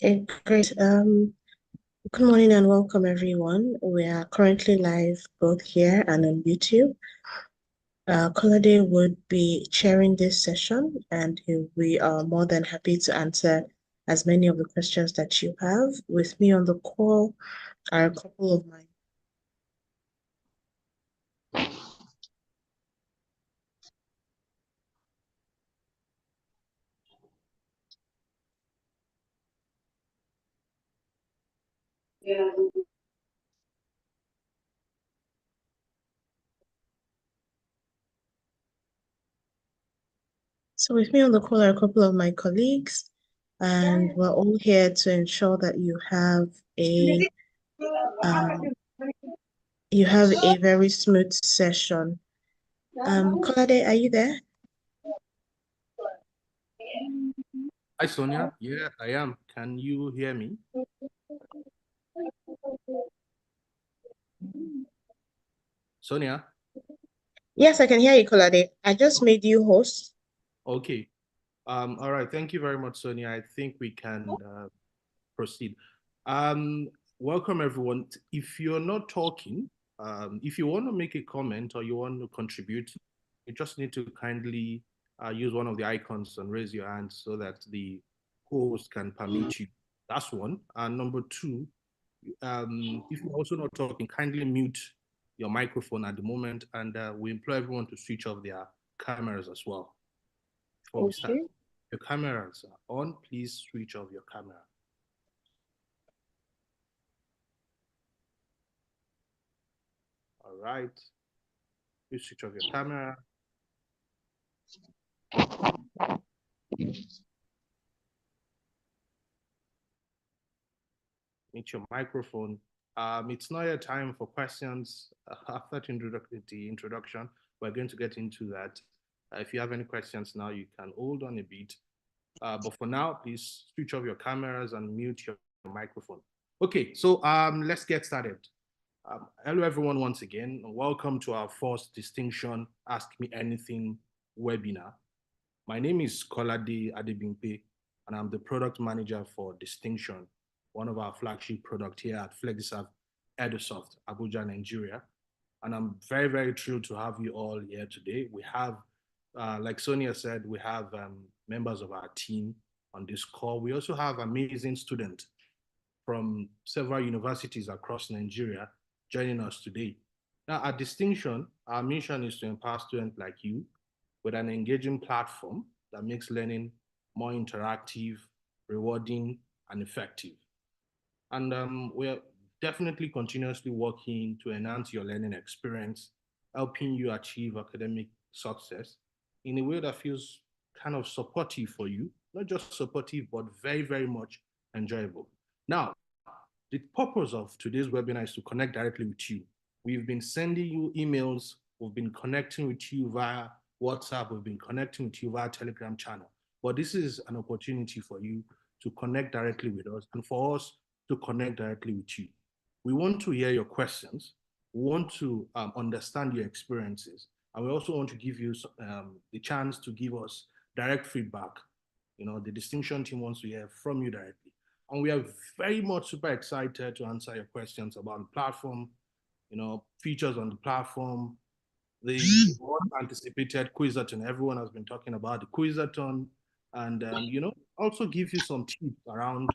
Okay, great. Good morning and welcome everyone. We are currently live both here and on YouTube. Kolade would be chairing this session and we are more than happy to answer as many of the questions that you have. With me on the call are a couple of my So with me on the call are a couple of my colleagues, and we're all here to ensure that um, you have a very smooth session. Kolade, are you there? Hi, Sonia. Yeah, I am. Can you hear me? Sonia? Yes, I can hear you, Kolade. I just made you host. Okay. All right. Thank you very much, Sonia. I think we can proceed. Welcome, everyone. If you're not talking, if you want to make a comment or you want to contribute, you just need to kindly use one of the icons and raise your hand so that the host can permit you. That's one. And number two, if you're also not talking, kindly mute your microphone at the moment, and we implore everyone to switch off their cameras as well before we start. Okay. Your cameras are on, please switch off your camera. All right. Please switch off your camera. Mute your microphone. It's not your time for questions after the introduction. We're going to get into that. If you have any questions now, you can hold on a bit. But for now, please switch off your cameras and mute your microphone. Okay, so let's get started. Hello, everyone, once again. Welcome to our first Distinction Ask Me Anything webinar. My name is Kolade Adebimpe, and I'm the product manager for Distinction, one of our flagship products here at FlexiServe Edusoft, Abuja, Nigeria. And I'm very, very thrilled to have you all here today. We have, like Sonia said, we have members of our team on this call. We also have amazing students from several universities across Nigeria joining us today. Now, at Distinction, our mission is to empower students like you with an engaging platform that makes learning more interactive, rewarding, and effective. And we're definitely continuously working to enhance your learning experience, helping you achieve academic success in a way that feels kind of supportive for you, not just supportive, but very, very much enjoyable. Now, the purpose of today's webinar is to connect directly with you. We've been sending you emails, we've been connecting with you via WhatsApp, we've been connecting with you via Telegram channel. But this is an opportunity for you to connect directly with us and for us to connect directly with you. We want to hear your questions. We want to understand your experiences. And we also want to give you the chance to give us direct feedback. You know, the Distinction team wants to hear from you directly. And we are very much super excited to answer your questions about the platform, you know, features on the platform, the anticipated QuizAton. Everyone has been talking about the QuizAton, and you know, also give you some tips around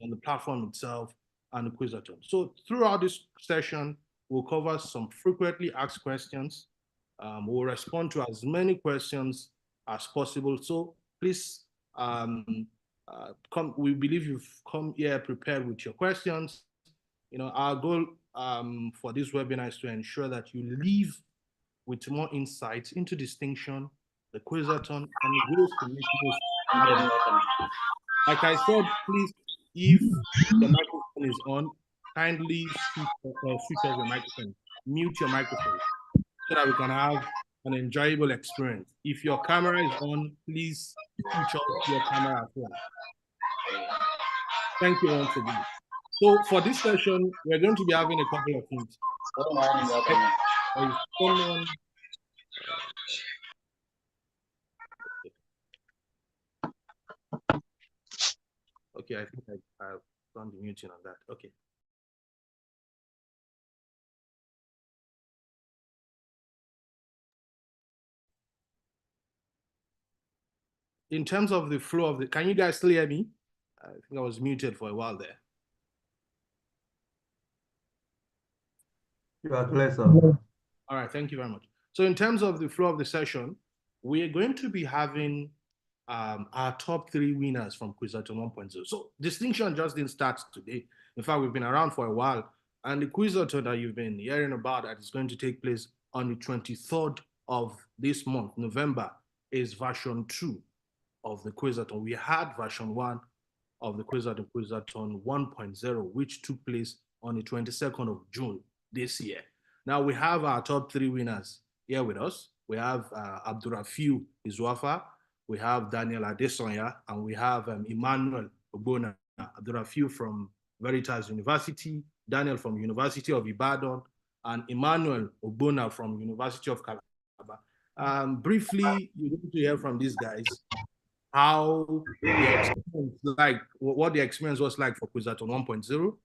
on the platform itself and the QuizAton. So throughout this session, we'll cover some frequently asked questions. We'll respond to as many questions as possible. So please we believe you've come here prepared with your questions. You know, our goal for this webinar is to ensure that you leave with more insights into Distinction, the QuizAton, and ways to make most out of it. Like I said, please, if the microphone is on, kindly switch off your microphone, mute your microphone, so that we can have an enjoyable experience. If your camera is on, please switch off your camera as well. Thank you once again. So for this session, we're going to be having a couple of things. Someone, Okay, I think I've done the muting on that. Okay. In terms of the flow of the, can you guys still hear me? I think I was muted for a while there. You are clear, sir. All right, thank you very much. So in terms of the flow of the session, we are going to be having our top 3 winners from QuizAton 1.0. So distinction just didn't start today. In fact, we've been around for a while. And the QuizAton that you've been hearing about that is going to take place on the 23rd of this month, November, is version 2 of the QuizAton. We had version 1 of the QuizAton 1.0, which took place on the 22nd of June this year. Now we have our top 3 winners here with us. We have Abdurafiu Izwafa, we have Daniel Adesonya, and we have Emmanuel Ogbonna. Abdurafiu from Veritas University, Daniel from University of Ibadan, and Emmanuel Ogbonna from University of Calabar. Briefly, you're going to hear from these guys how the experience like, what the experience was like for QuizAton 1.0,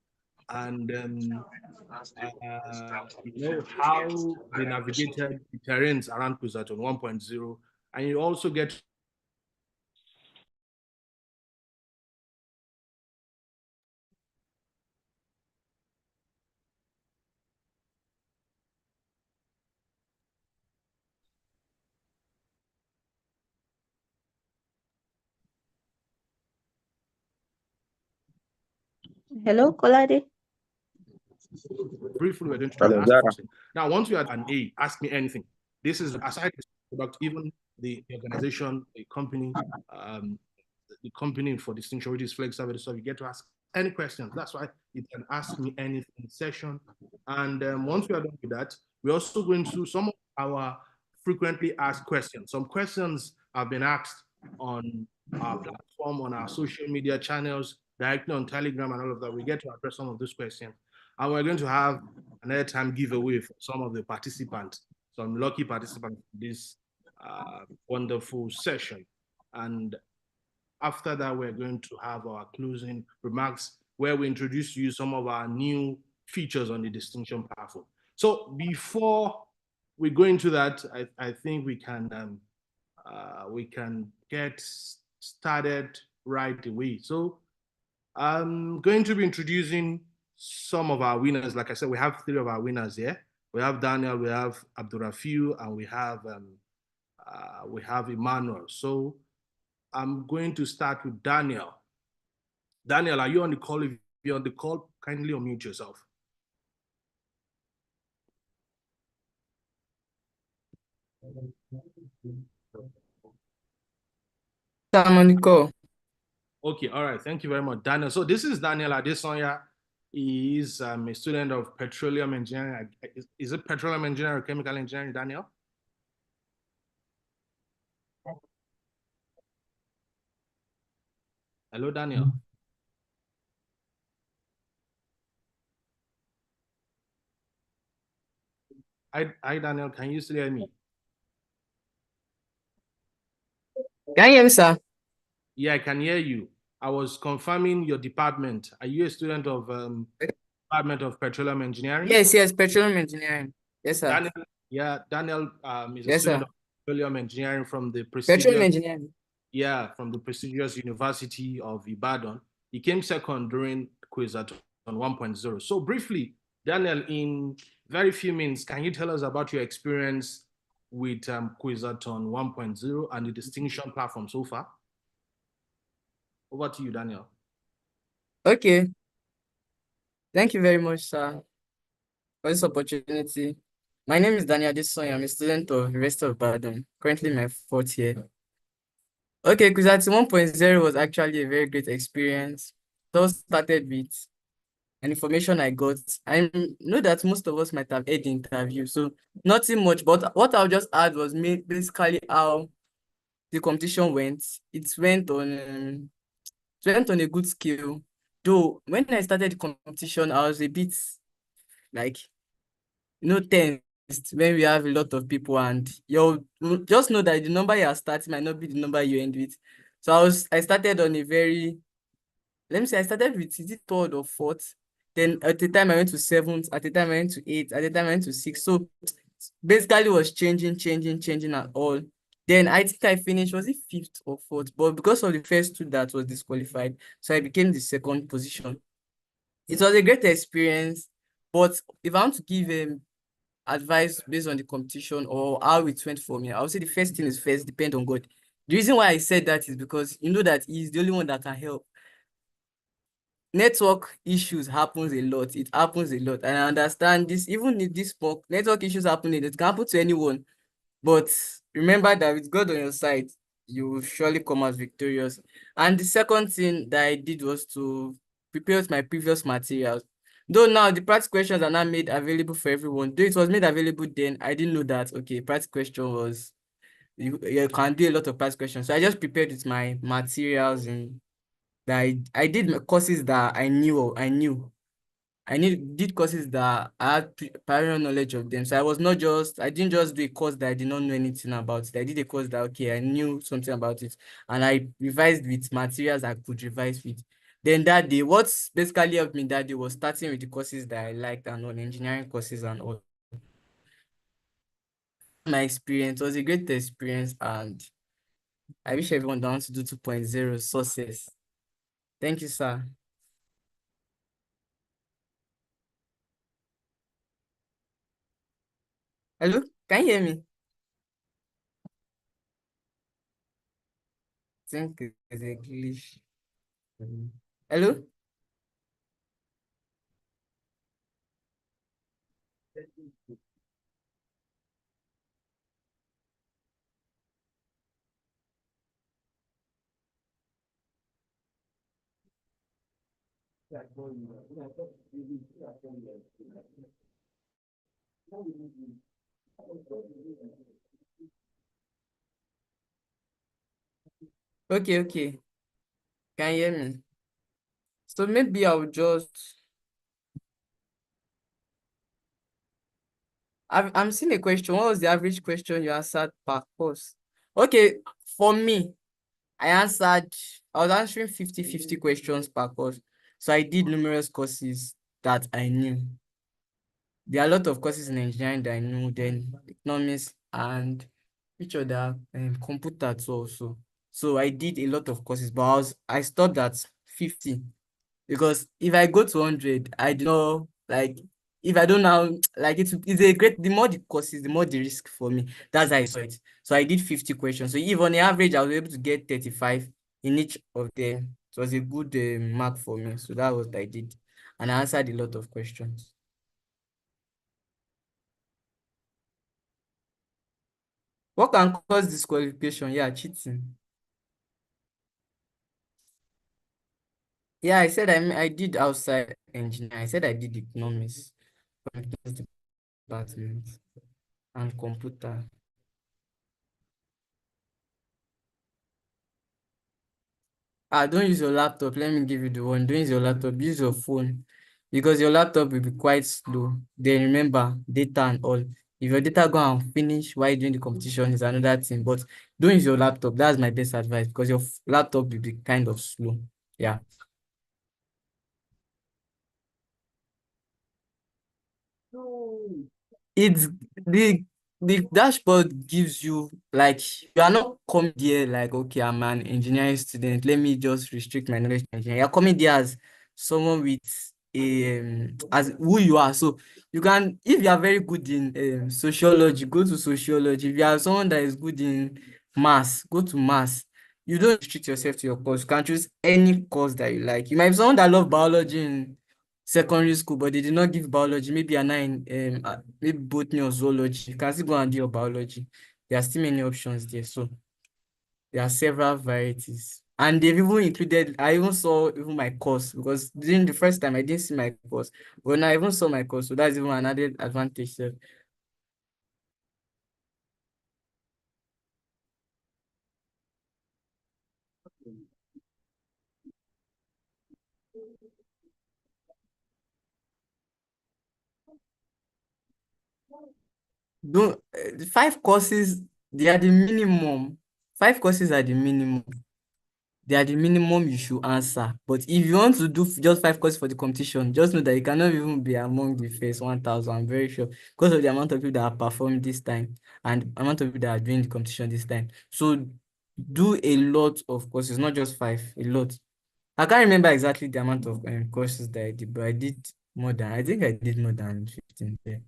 and how they navigated the terrains around QuizAton 1.0, and you also get Hello, Kolade. briefly, we're going to try to ask the question. Now, once we had an A, ask me anything. This is aside the product, even the organization, the company for distinction, which is Flex Service, so you get to ask any questions. That's why you can ask me anything session. And once we are done with that, we're also going through some of our frequently asked questions. Some questions have been asked on our platform, on our social media channels, directly on Telegram and all of that. We get to address some of those questions. And we're going to have an airtime giveaway for some of the participants, some lucky participants in this wonderful session. And after that, we're going to have our closing remarks where we introduce to you some of our new features on the distinction platform. So before we go into that, I think we can get started right away. So I'm going to be introducing some of our winners. Like I said, we have 3 of our winners here. We have Daniel, we have Abdurafiu, and we have Emmanuel. So I'm going to start with Daniel. Daniel, are you on the call? If you're on the call, kindly unmute yourself. I'm on the call. Okay, all right. Thank you very much, Daniel. So this is Daniel Adesonya. He is a student of petroleum engineering. Is it petroleum engineering or chemical engineering, Daniel? Hello, Daniel. Hi, Daniel. Can you still hear me? Can you hear me, sir? Yeah, I can hear you. I was confirming your department. Are you a student of Department of Petroleum Engineering? Yes, petroleum engineering. Yes, sir. Daniel is a Yes, student sir. of petroleum engineering from the Petroleum prestigious engineering. from the prestigious University of Ibadan. He came second during QuizAton 1.0. So briefly, Daniel, in very few minutes, can you tell us about your experience with QuizAton 1.0 and the distinction platform so far? Over to you, Daniel. Okay. Thank you very much, sir, for this opportunity. My name is Daniel Adesonya. I'm a student of University of Ibadan, currently my 4th year. Okay, QuizAton 1.0 was actually a very great experience. It all started with an information I got. I know that most of us might have heard the interview, so nothing much, but what I'll just add was basically how the competition went. It went on a good scale. Though when I started the competition, I was a bit like, tensed when we have a lot of people, and you just know that the number you are starting might not be the number you end with. So I started on a very let me say I started with, is it third or fourth? Then at the time I went to seventh, at the time I went to eighth, at the time I went to sixth. So basically it was changing at all. Then I think I finished, was it fifth or fourth? But because of the first two that was disqualified, so I became the second position. It was a great experience, but if I want to give advice based on the competition or how it went for me, I would say the first thing is first, depend on God. The reason why I said that is because you know that He's the only one that can help. Network issues happens a lot. It happens a lot. And I understand this, even if this network issues happen, it can happen to anyone. But remember that with God on your side, you will surely come out victorious. And the second thing that I did was to prepare with my previous materials. Though now the practice questions are not made available for everyone. Though it was made available then, I didn't know that, okay, practice question was, you can do a lot of practice questions. So I just prepared with my materials and that I did my courses that did courses that I had prior knowledge of them. So I didn't just do a course that I did not know anything about it. I did a course that, okay, I knew something about it. And I revised with materials I could revise with. Then that day, what's basically helped me that day was starting with the courses that I liked and all, engineering courses and all. My experience was a great experience, and I wish everyone that wants to do 2.0 success. Thank you, sir. Hello, can you hear me? I think it's a glitch. Hello? Okay, okay. Can you hear me? So maybe I'll just I'm seeing a question. What was the average question you answered per course? Okay, for me, I was answering 50-50 questions per course. So I did numerous courses that I knew. There are a lot of courses in engineering that I knew, then economics and which other computer too also. So I did a lot of courses, but I stopped at 50 because if I go to 100, I do not like, if I don't know, like it's a great, the more the courses, the more the risk for me. That's how I saw it. So I did 50 questions. So if on the average I was able to get 35 in each of them, it was a good mark for me. So that was what I did. And I answered a lot of questions. What can cause disqualification? Yeah, cheating. Yeah, I said I did outside engineering. I said I did economics, computer department, and computer. Don't use your laptop. Let me give you the one. Don't use your laptop. Use your phone because your laptop will be quite slow. Then remember data and all. If your data go and finish while doing the competition is another thing. But don't use your laptop. That's my best advice because your laptop will be kind of slow. Yeah. It's the dashboard gives you like you are not coming there like, okay, I'm an engineering student, let me just restrict my knowledge to engineering. You're coming there as someone with a as who you are. So you can, if you are very good in sociology, go to sociology. If you are someone that is good in maths, go to maths. You don't restrict yourself to your course. You can choose any course that you like. You might be someone that love biology in secondary school, but they did not give biology. Maybe you're not in maybe botany or zoology. You can still go and do your biology. There are still many options there. So there are several varieties. And they've even included, I even saw even my course because during the first time I didn't see my course. When I even saw my course, so that's even another advantage. So don't the 5 courses, they are the minimum. 5 courses are the minimum. they are the minimum you should answer. But if you want to do just 5 questions for the competition, just know that you cannot even be among the first 1,000. I'm very sure because of the amount of people that have performed this time and amount of people that are doing the competition this time. So do a lot of courses, not just 5, a lot. I can't remember exactly the amount of courses that I did, but I did more than, I think I did more than 15 there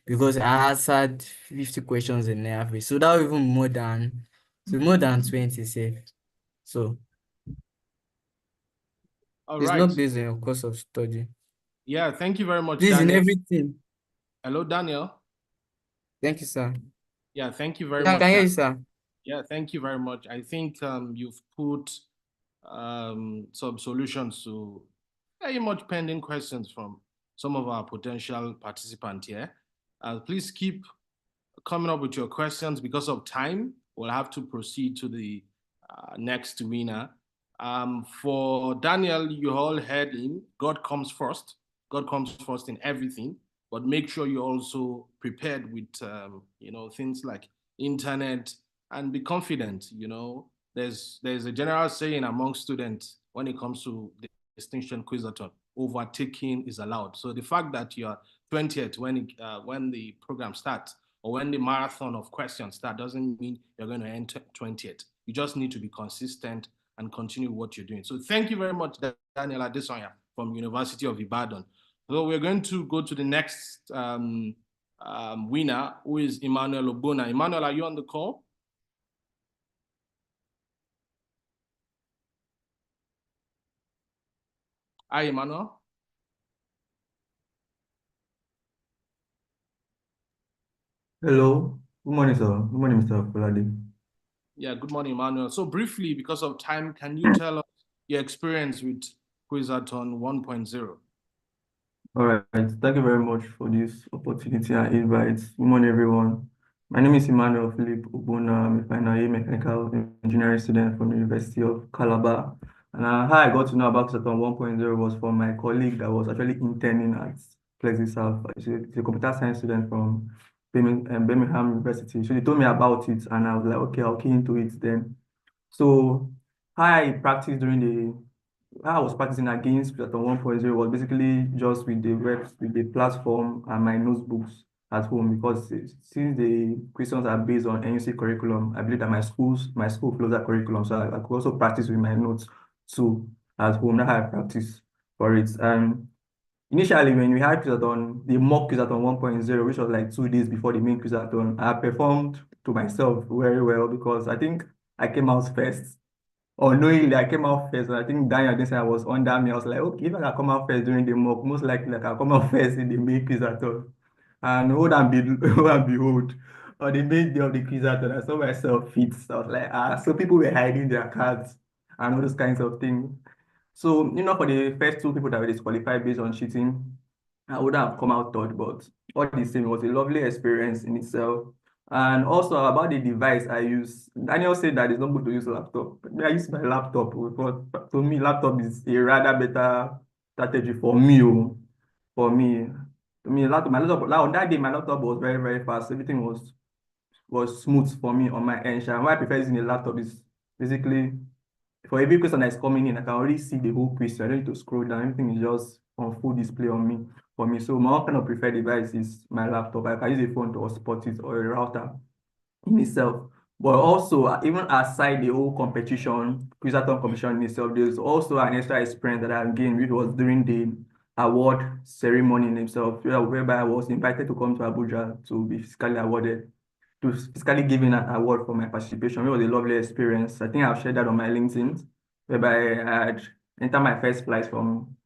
because I answered 50 questions in the average. So that was even more than, so more than 20 safe. So All it's right. not based on your course of study. Yeah, thank you very much, Please, in Daniel. everything. Hello, Daniel. Thank you, sir. Yeah, thank you very Yeah, I much. can hear you, sir. Yeah, thank you very much. I think you've put some solutions to very much pending questions from some of our potential participants here. Please keep coming up with your questions. Because of time, we'll have to proceed to the next winner. For Daniel, you all heard him. God comes first. God comes first in everything, but make sure you're also prepared with, things like internet and be confident. There's a general saying among students when it comes to the distinction QuizAthon: overtaking is allowed. So the fact that you're 20th when the program starts, or when the marathon of questions start, doesn't mean you're going to enter 20th. You just need to be consistent and continue what you're doing. So thank you very much, Daniel Adesanya from University of Ibadan. So we're going to go to the next winner, who is Emmanuel Obona. Emmanuel, are you on the call? Hi, Emmanuel. Hello. Good morning, sir. Good morning, Mr. Kolade. Yeah, good morning, Emmanuel. So briefly, because of time, can you tell us your experience with QuizAton 1.0? All right. Thank you very much for this opportunity and invite. Good morning, everyone. My name is Emmanuel Philip Ubuna. I'm a final year mechanical engineering student from the University of Calabar. And how I got to know about QuizAton 1.0 was from my colleague that was actually interning at PlexiSouth. She's a computer science student from Birmingham University. So they told me about it, and I was like, okay, I'll key into it then. So I practiced during the I was practicing against Quizathon 1.0 was basically just with the platform and my notebooks at home, because since the questions are based on NUC curriculum, I believe that my school follows that curriculum. So I could also practice with my notes too at home. That's how I practice for it. And initially, when we had Quizathon, the mock Quizathon 1.0, which was like 2 days before the main Quizathon, I performed to myself very well because I think I came out first. Unknowingly, I came out first. And I think Daniel didn't say I was under me. I was like, okay, if I can come out first during the mock, most likely I can come out first in the main Quizathon. And lo and behold, on the main day of the Quizathon, I saw myself fit. So I was like, so people were hiding their cards and all those kinds of things. So, for the first 2 people that were disqualified based on cheating, I would have come out third, but all the same, it was a lovely experience in itself. And also about the device I use, Daniel said that it's not good to use laptop. I use my laptop because to me, laptop is a rather better strategy for me. For me, my laptop, on that day, my laptop was very, very fast. Everything was smooth for me on my end. And why I prefer using a laptop is basically for every question that is coming in, I can already see the whole question. I don't need to scroll down. Everything is just on full display on me for me. So my kind of preferred device is my laptop. I can use a phone to hotspot it or a router in itself. But also, even aside the whole competition, Quizathon competition in itself, there's also an extra experience that I gained, which was during the award ceremony in itself, whereby I was invited to come to Abuja to be physically awarded, to physically giving an award for my participation. It was a lovely experience. I think I've shared that on my LinkedIn, whereby I had entered my first flight from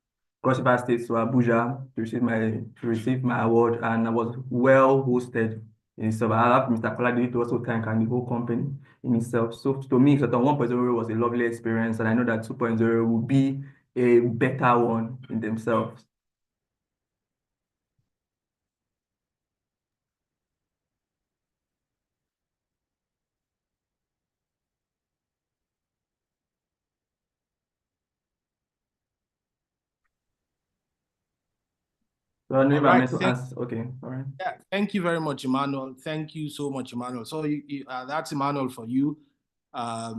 Cross River State to Abuja to receive my award, and I was well hosted in itself. I have Mr. Kolade to also thank, and the whole company in itself. So to me, Quizathon 1.0 was a lovely experience, and I know that 2.0 will be a better one in themselves. So I don't know if I meant to answer. Okay, all right. Yeah, thank you very much, Emmanuel. Thank you so much, Emmanuel. So that's Emmanuel for you, a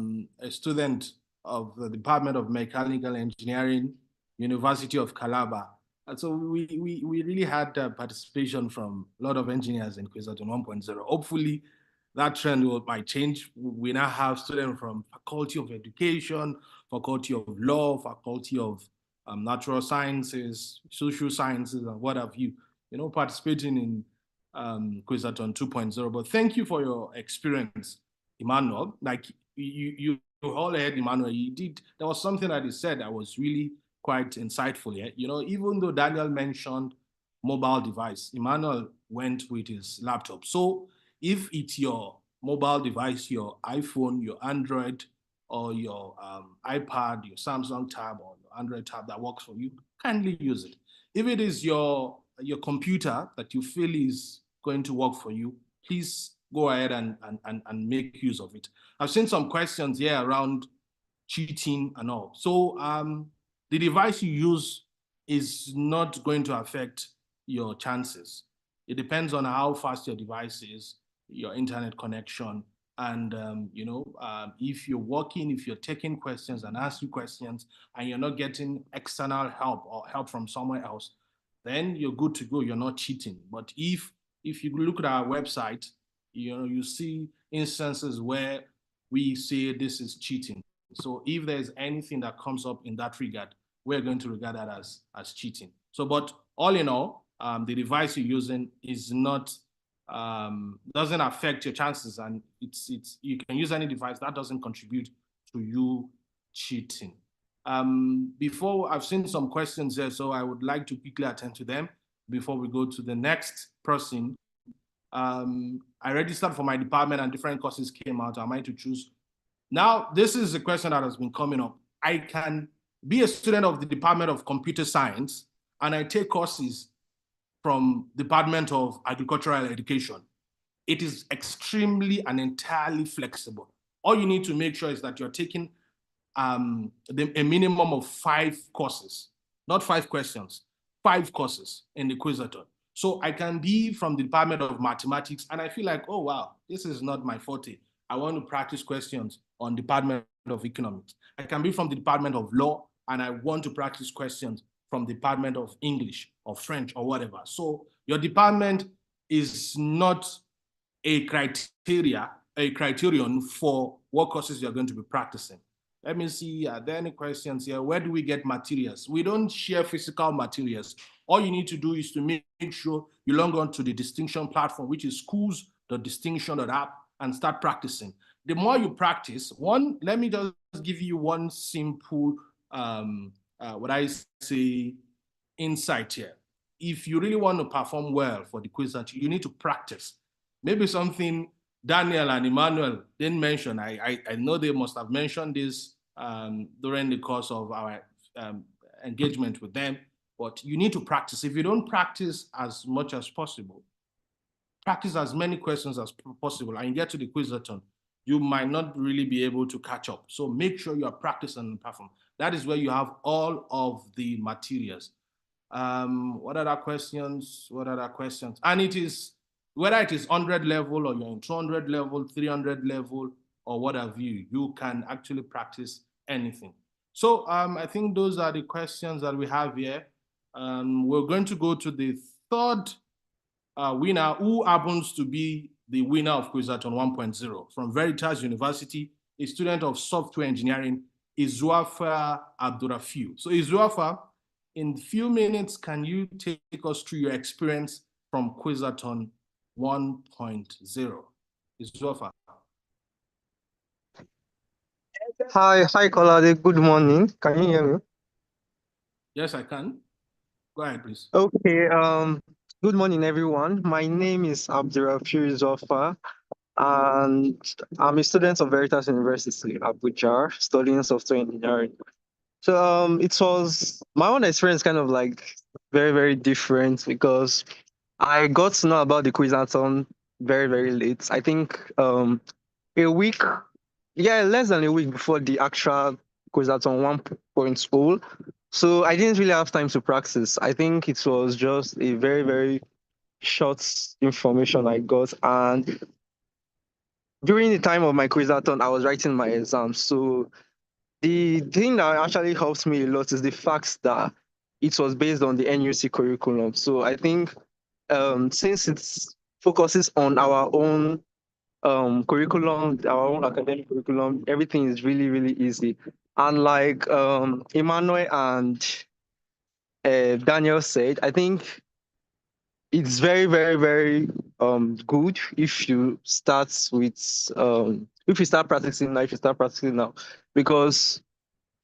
student of the Department of Mechanical Engineering, University of Calabar. And so we really had participation from a lot of engineers in QuizAton 1.0. Hopefully that trend might change. We now have students from Faculty of Education, Faculty of Law, Faculty of Natural Sciences, Social Sciences, and what have you, participating in QuizAton 2.0. But thank you for your experience, Emmanuel. Like you all heard Emmanuel, there was something that he said that was really quite insightful. Yeah? Even though Daniel mentioned mobile device, Emmanuel went with his laptop. So if it's your mobile device, your iPhone, your Android, or your iPad, your Samsung tab, or your Android tab that works for you, kindly use it. If it is your computer that you feel is going to work for you, please go ahead and make use of it. I've seen some questions here around cheating and all. So the device you use is not going to affect your chances. It depends on how fast your device is, your internet connection, and if you're working, if you're taking questions and asking questions, and you're not getting external help or help from somewhere else, then you're good to go. You're not cheating. But if you look at our website, you see instances where we say this is cheating. So if there's anything that comes up in that regard, we're going to regard that as cheating. So, but all in all, the device you're using is not doesn't affect your chances, and it's you can use any device that doesn't contribute to you cheating. Before, I've seen some questions there, so I would like to quickly attend to them before we go to the next person. I registered for my department and different courses came out. Am I to choose? Now, this is a question that has been coming up. I can be a student of the Department of Computer Science and I take courses from Department of Agricultural Education. It is extremely and entirely flexible. All you need to make sure is that you're taking a minimum of 5 courses, not 5 questions, 5 courses in the QuizAton. So I can be from the Department of Mathematics and I feel like, oh, wow, this is not my forte. I want to practice questions on Department of Economics. I can be from the Department of Law and I want to practice questions from the Department of English or French or whatever. So your department is not a criterion for what courses you're going to be practicing. Let me see, are there any questions here? Where do we get materials? We don't share physical materials. All you need to do is to make sure you log on to the Distinction platform, which is schools.distinction.app, and start practicing. The more you practice, let me just give you one simple, what I say, insight here. If you really want to perform well for the QuizAton, you need to practice. Maybe something Daniel and Emmanuel didn't mention. I know they must have mentioned this during the course of our engagement with them, but you need to practice. If you don't practice as much as possible, practice as many questions as possible, and you get to the QuizAton, you might not really be able to catch up. So make sure you are practicing and perform. That is where you have all of the materials. What other questions? And it is, whether it is 100 level or you're in 200 level, 300 level, or what have you, you can actually practice anything. So I think those are the questions that we have here. We're going to go to the third winner, who happens to be the winner of QuizAton 1.0 from Veritas University, a student of software engineering, Izuafa Abdurafiu. So Izuafa, in a few minutes, can you take us through your experience from QuizAton 1.0? Izuafa. Hi, Kolade. Good morning. Can you hear me? Yes, I can. Go ahead, please. Okay. Good morning, everyone. My name is Abdurrahman Zofa, and I'm a student of Veritas University, Abuja, studying software engineering. So it was my own experience, kind of like very, very different because I got to know about the QuizAton very, very late. I think a week, less than a week before the actual QuizAton 1.0. So I didn't really have time to practice. I think it was just a very, very short information I got. And during the time of my QuizAton, I was writing my exams. So The thing that actually helps me a lot is the fact that it was based on the NUC curriculum. So I think since it focuses on our own curriculum, our own academic curriculum, everything is really, really easy. And like Emmanuel and Daniel said, I think it's very, very, very good if you start with if you start practicing now, if you start practicing now, because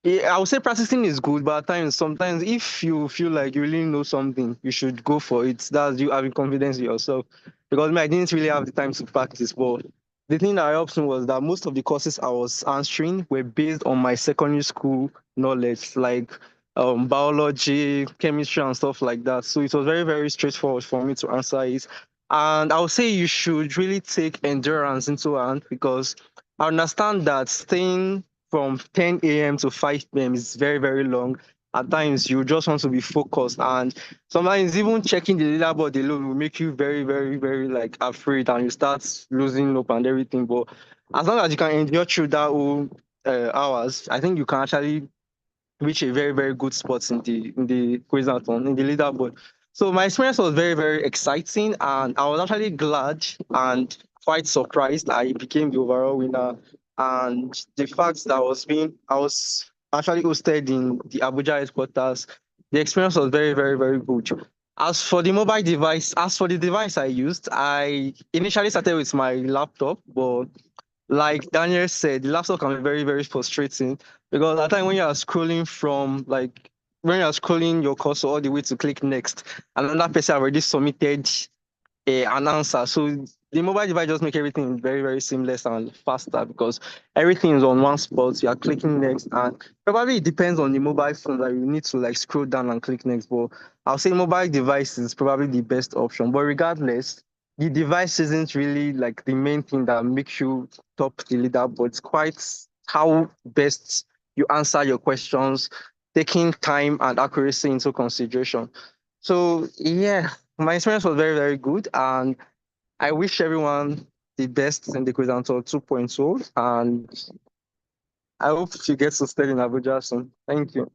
I would say practicing is good, but at times, sometimes if you feel like you really know something, you should go for it. That's you having confidence in yourself. Because me, I didn't really have the time to practice. But the thing that helped me was that most of the courses I was answering were based on my secondary school knowledge, like biology, chemistry, and stuff like that. So it was very, very straightforward for me to answer it. And I would say you should really take endurance into hand because I understand that staying from 10 a.m. to 5 p.m. is very, very long. At times, you just want to be focused, and sometimes even checking the leaderboard alone will make you very, very, very like afraid, and you start losing hope and everything. But as long as you can endure through that whole hours, I think you can actually reach a very, very good spot in the Quizathon, in the leaderboard. So my experience was very, very exciting, and I was actually glad and quite surprised I became the overall winner. And the fact that I was actually hosted in the Abuja headquarters, the experience was very, very, very good. As for the device I used, I initially started with my laptop, but like Daniel said, the laptop can be very, very frustrating because at time when you are scrolling when you are scrolling your cursor all the way to click next, and another person already submitted an answer. So the mobile device just make everything very, very seamless and faster because everything is on one spot. You are clicking next, and probably it depends on the mobile phone that you need to like scroll down and click next. But I'll say mobile device is probably the best option. But regardless, the device isn't really like the main thing that makes you top the leaderboard. It's quite how best you answer your questions, taking time and accuracy into consideration. So yeah, my experience was very, very good, and I wish everyone the best in the QuizAton 2.0, and I hope you get to stay in Abuja soon. Thank you.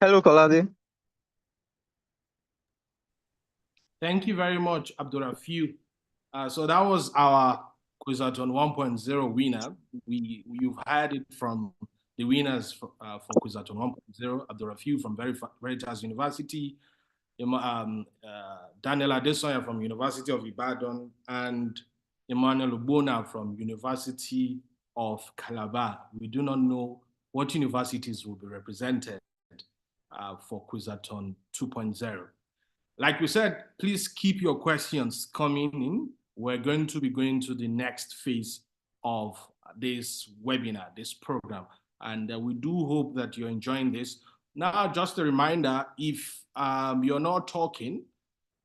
Hello, Kolade. Thank you very much, Abdurrafiu. So that was our QuizAton 1.0 winner. You've heard it from the winners for QuizAton 1.0, Abdurrafiu from Veritas University, Daniel Adesoya from University of Ibadan, and Emmanuel Ubona from University of Calabar. We do not know what universities will be represented for QuizAton 2.0. Like we said, please keep your questions coming in. We're going to be going to the next phase of this webinar, this program. And we do hope that you're enjoying this. Now, just a reminder, if you're not talking,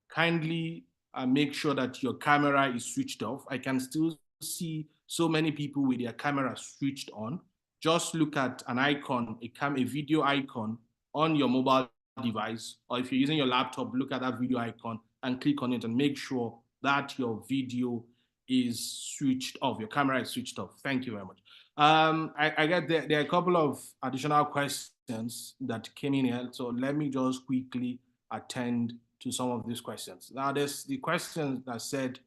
kindly make sure that your camera is switched off. I can still see so many people with their camera switched on. Just look at an icon, a video icon on your mobile device, or if you're using your laptop, look at that video icon and click on it and make sure that your video is switched off, your camera is switched off. Thank you very much. I get there are a couple of additional questions that came in here, so let me just quickly attend to some of these questions. Now, there's the question that said,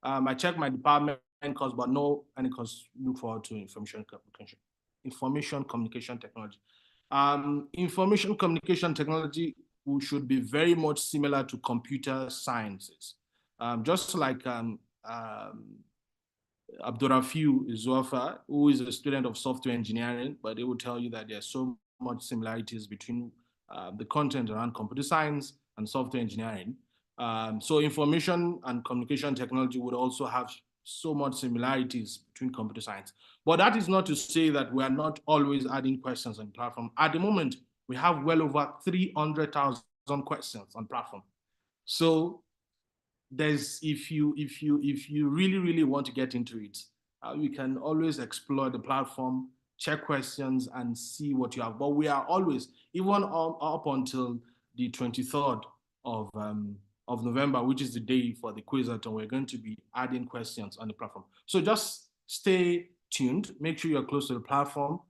I checked my department course, but no any course look forward to information communication technology. Information communication technology should be very much similar to computer sciences. Just like Abdurrafiu Izuafa, who is a student of software engineering, but they will tell you that there's so much similarities between the content around computer science and software engineering. So information and communication technology would also have so much similarities between computer science. But that is not to say that we are not always adding questions on the platform. At the moment, we have well over 300,000 questions on platform. So there's if you really want to get into it, you can always explore the platform, check questions, and see what you have. But we are always, even up until the 23rd of November, which is the day for the Quizathon, we're going to be adding questions on the platform. So just stay tuned. Make sure you're close to the platform.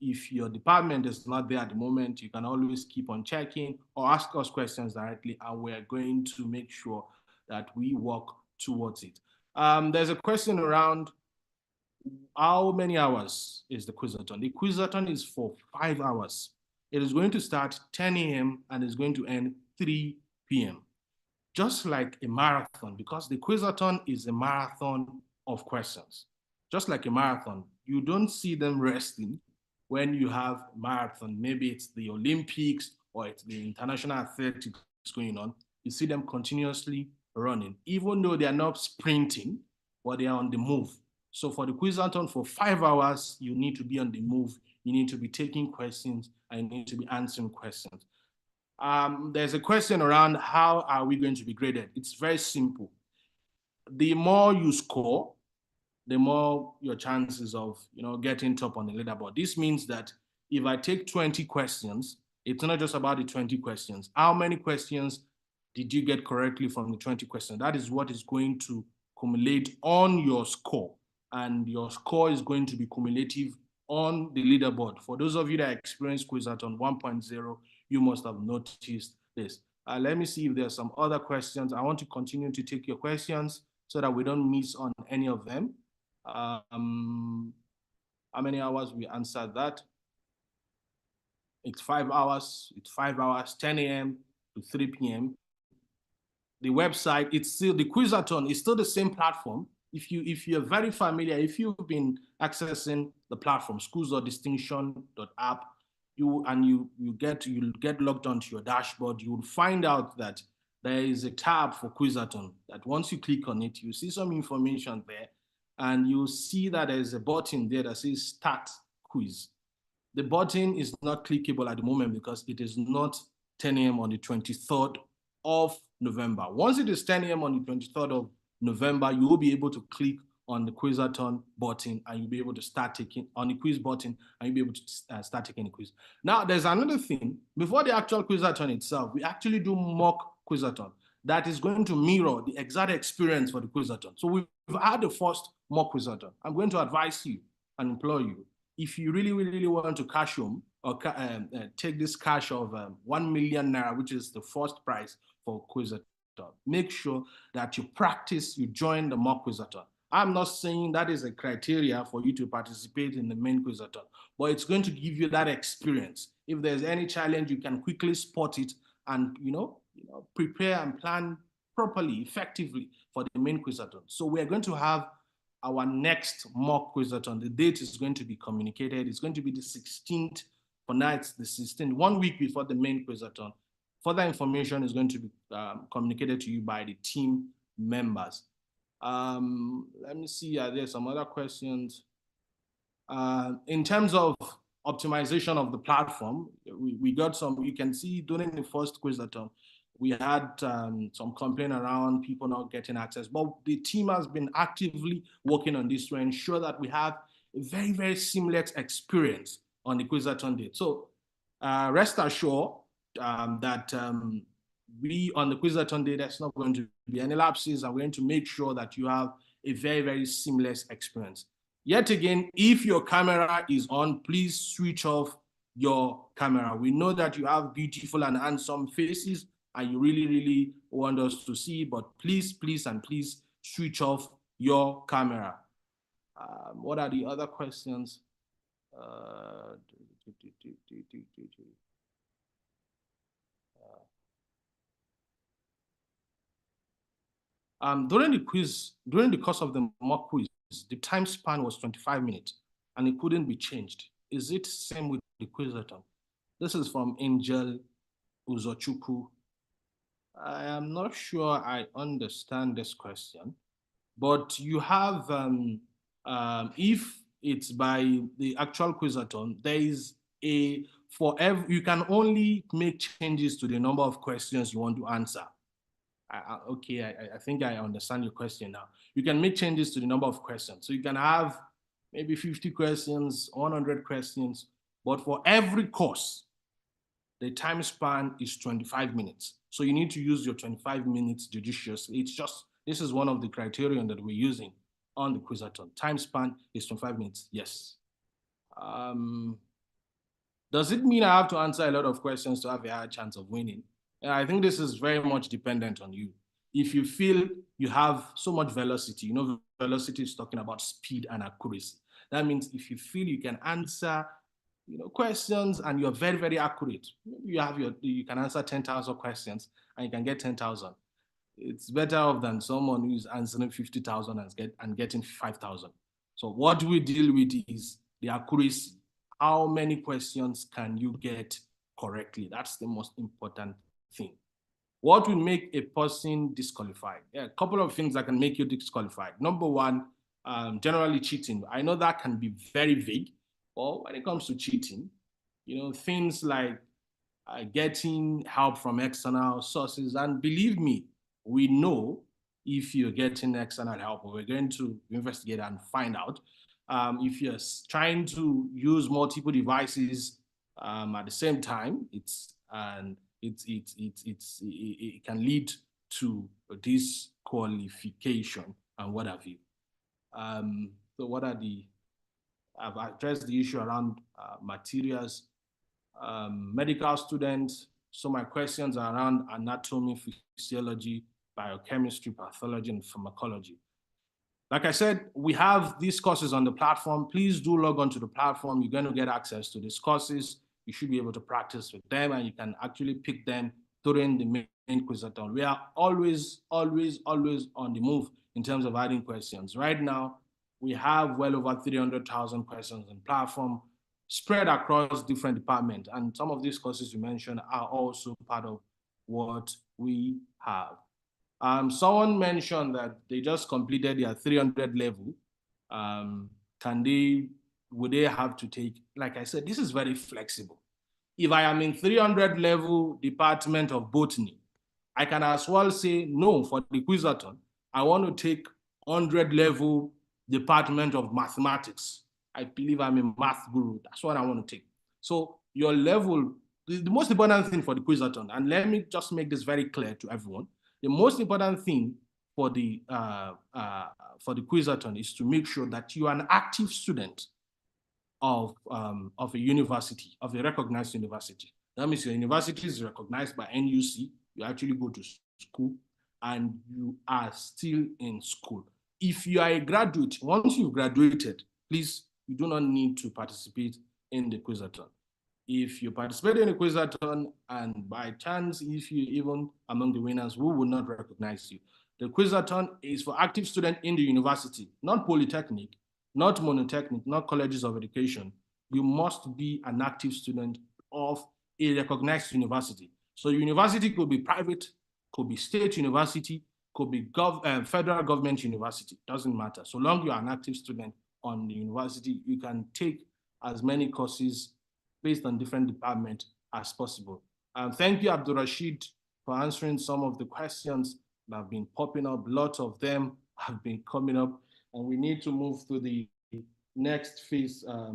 If your department is not there at the moment, you can always keep on checking or ask us questions directly, and we're going to make sure that we work towards it. There's a question around how many hours is the Quizathon? The Quizathon is for 5 hours. It is going to start 10 a.m. and is going to end 3 p.m. Just like a marathon, because the Quizathon is a marathon of questions. Just like a marathon, you don't see them resting when you have a marathon. Maybe it's the Olympics or it's the international athletics going on. You see them continuously running, even though they are not sprinting, but they are on the move. So for the Quizathon, for 5 hours, you need to be on the move. You need to be taking questions and you need to be answering questions. There's a question around how are we going to be graded? It's very simple. The more you score, the more your chances of getting top on the leaderboard. This means that if I take 20 questions, it's not just about the 20 questions. How many questions did you get correctly from the 20 questions? That is what is going to accumulate on your score. And your score is going to be cumulative on the leaderboard. For those of you that experienced QuizAton 1.0, you must have noticed this. Let me see if there's some other questions. I want to continue to take your questions so that we don't miss on any of them. How many hours we answered that? It's 5 hours. It's 5 hours, 10 a.m. to 3 p.m. The website, it's still the Quizathon. It's still the same platform. If you're very familiar, if you've been accessing the platform, schools.distinction.app, you'll get logged onto your dashboard. You will find out that there is a tab for Quizathon. That once you click on it, you see some information there, and you'll see that there's a button there that says Start Quiz. The button is not clickable at the moment because it is not 10 a.m. on the 23rd of November. Once it is 10 a.m. on the 23rd of November, you will be able to click on the Quizathon button and you'll be able to start taking on the quiz button and you'll be able to start taking the quiz. Now, there's another thing. Before the actual Quizathon itself, we actually do mock Quizathon that is going to mirror the exact experience for the Quizathon. So we've had the first mock Quizathon. I'm going to advise you and implore you, if you really, really want to cash home or take this cash of 1 million naira, which is the first prize for Quizathon, make sure that you practice, you join the mock Quizathon. I'm not saying that is a criteria for you to participate in the main Quizathon, but it's going to give you that experience. If there's any challenge, you can quickly spot it and prepare and plan properly, effectively for the main Quizathon. So we're going to have our next mock Quizathon. The date is going to be communicated. It's going to be the 16th. For now, it's the 16th, 1 week before the main Quizathon. Further information is going to be communicated to you by the team members. Let me see, there's some other questions. In terms of optimization of the platform, we got some, you can see during the first Quizathon, we had some complaint around people not getting access, but the team has been actively working on this to ensure that we have a very, very seamless experience on the Quizathon date. So rest assured that we on the Quizathon day, there's not going to be any lapses, and we're going to make sure that you have a very, very seamless experience. Yet again, if your camera is on, please switch off your camera. We know that you have beautiful and handsome faces and you really, really want us to see, but please, please, and please switch off your camera. What are the other questions? During the course of the mock quiz, the time span was 25 minutes and it couldn't be changed. Is it same with the Quizathon? This is from Angel Uzochukwu. I am not sure I understand this question, but you have, if it's by the actual Quizathon, there is you can only make changes to the number of questions you want to answer. I think I understand your question now. You can make changes to the number of questions. So you can have maybe 50 questions, 100 questions, but for every course, the time span is 25 minutes. So you need to use your 25 minutes judiciously. It's just, this is one of the criterion that we're using on the Quizathon. Time span is 25 minutes, yes. Does it mean I have to answer a lot of questions to have a higher chance of winning? And I think this is very much dependent on you. If you feel you have so much velocity, you know, velocity is talking about speed and accuracy. That means if you feel you can answer, you know, questions and you're very, very accurate, you can answer 10,000 questions and you can get 10,000. It's better off than someone who's answering 50,000 and getting 5,000. So what we deal with is the accuracy. How many questions can you get correctly? That's the most important thing. What will make a person disqualified? Yeah, a couple of things that can make you disqualified. Number one, generally cheating. I know that can be very vague, but when it comes to cheating, you know, things like getting help from external sources, and believe me, we know if you're getting external help, we're going to investigate and find out. If you're trying to use multiple devices at the same time, it can lead to disqualification and what have you. So what are I've addressed the issue around materials, medical students. So my questions are around anatomy, physiology, biochemistry, pathology, and pharmacology. Like I said, we have these courses on the platform. Please do log on to the platform. You're going to get access to these courses. You should be able to practice with them, and you can actually pick them during the main Quizathon. We are always on the move in terms of adding questions. Right now, we have well over 300,000 questions on the platform spread across different departments. And some of these courses you mentioned are also part of what we have. Someone mentioned that they just completed their 300 level. Would they have to take, like I said, this is very flexible. If I am in 300 level department of botany, I can as well say no for the Quizathon. I want to take 100 level department of mathematics. I believe I'm a math guru. That's what I want to take. So your level, the most important thing for the Quizathon, and let me just make this very clear to everyone, the most important thing for the Quizathon is to make sure that you are an active student of a university, of a recognized university. That means your university is recognized by NUC, you actually go to school, and you are still in school. If you are a graduate, once you've graduated, please, you do not need to participate in the Quizathon. If you participate in the Quizathon and by chance, if you're even among the winners, we will not recognize you. The Quizathon is for active students in the university, not polytechnic, not monotechnic, not colleges of education. You must be an active student of a recognized university. So university could be private, could be state university, could be federal government university, doesn't matter. So long you're an active student on the university, you can take as many courses based on different departments as possible. Thank you, Abdul Rashid, for answering some of the questions that have been popping up. Lots of them have been coming up, and we need to move to the next phase of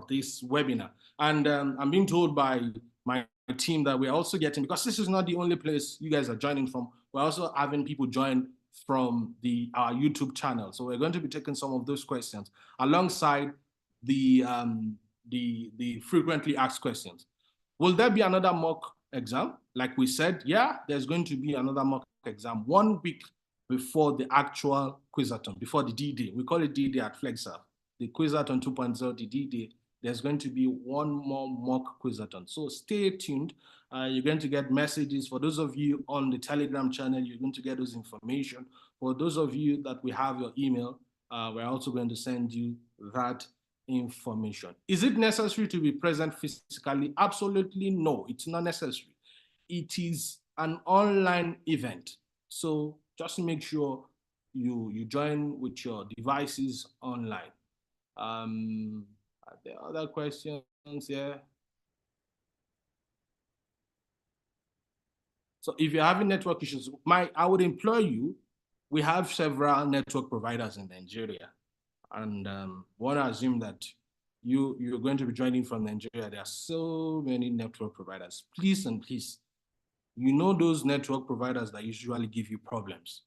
this webinar. And I'm being told by my team that we're also getting, because this is not the only place you guys are joining from, we're also having people join from our YouTube channel. So we're going to be taking some of those questions alongside the frequently asked questions. Will there be another mock exam? Like we said, yeah, there's going to be another mock exam 1 week before the actual Quizathon, before the D-Day. We call it D-Day at FlexUp. The Quizathon 2.0, the D-Day, there's going to be one more mock Quizathon. So stay tuned. You're going to get messages. For those of you on the Telegram channel, you're going to get those information. For those of you that we have your email, we're also going to send you that information. Is it necessary to be present physically? Absolutely no, it's not necessary. It is an online event. So just make sure you join with your devices online. Are there other questions here? So if you're having network issues, I would implore you, we have several network providers in Nigeria. And want to assume that you're going to be joining from Nigeria, there are so many network providers. Please and please, you know those network providers that usually give you problems.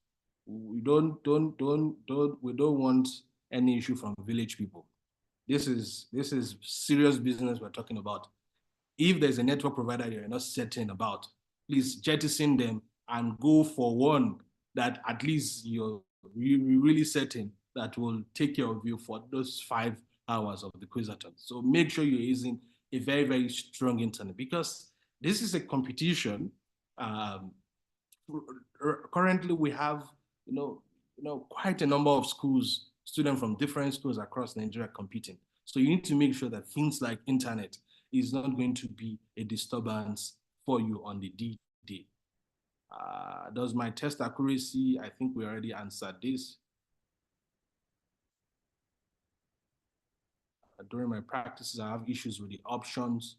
We don't want any issue from village people. This is serious business we're talking about. If there's a network provider you're not certain about, please jettison them and go for one that at least you're really certain that will take care of you for those 5 hours of the QuizAton. So make sure you're using a very, very strong internet, because this is a competition. Currently, we have quite a number of schools, students from different schools across Nigeria competing. So you need to make sure that things like internet is not going to be a disturbance for you on the D-Day. Does my test accuracy? I think we already answered this. During my practices, I have issues with the options.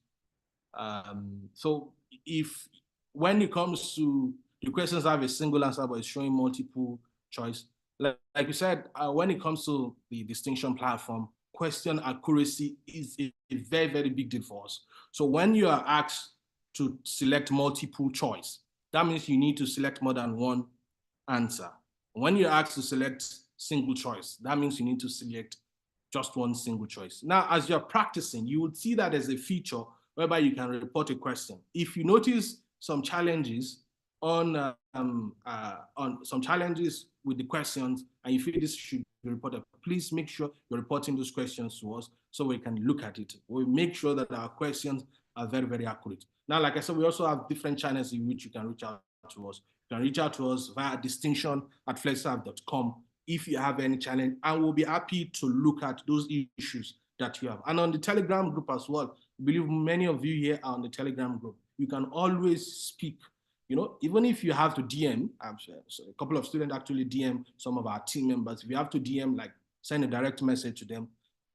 So when it comes to the questions have a single answer, but it's showing multiple choice, like we said, when it comes to the distinction platform, question accuracy is a very, very big deal for us. So when you are asked to select multiple choice, that means you need to select more than one answer. When you're asked to select single choice, that means you need to select just one single choice. Now, as you're practicing, you would see that as a feature whereby you can report a question. If you notice some challenges on some challenges with the questions, and you feel this should be reported, please make sure you're reporting those questions to us so we can look at it. We'll make sure that our questions are very, very accurate. Now, like I said, we also have different channels in which you can reach out to us. You can reach out to us via distinction@flexapp.com if you have any challenge, and we'll be happy to look at those issues that you have. And on the Telegram group as well, I believe many of you here are on the Telegram group. You can always speak. Even if you have to DM, so a couple of students actually DM some of our team members. If you have to DM, like send a direct message to them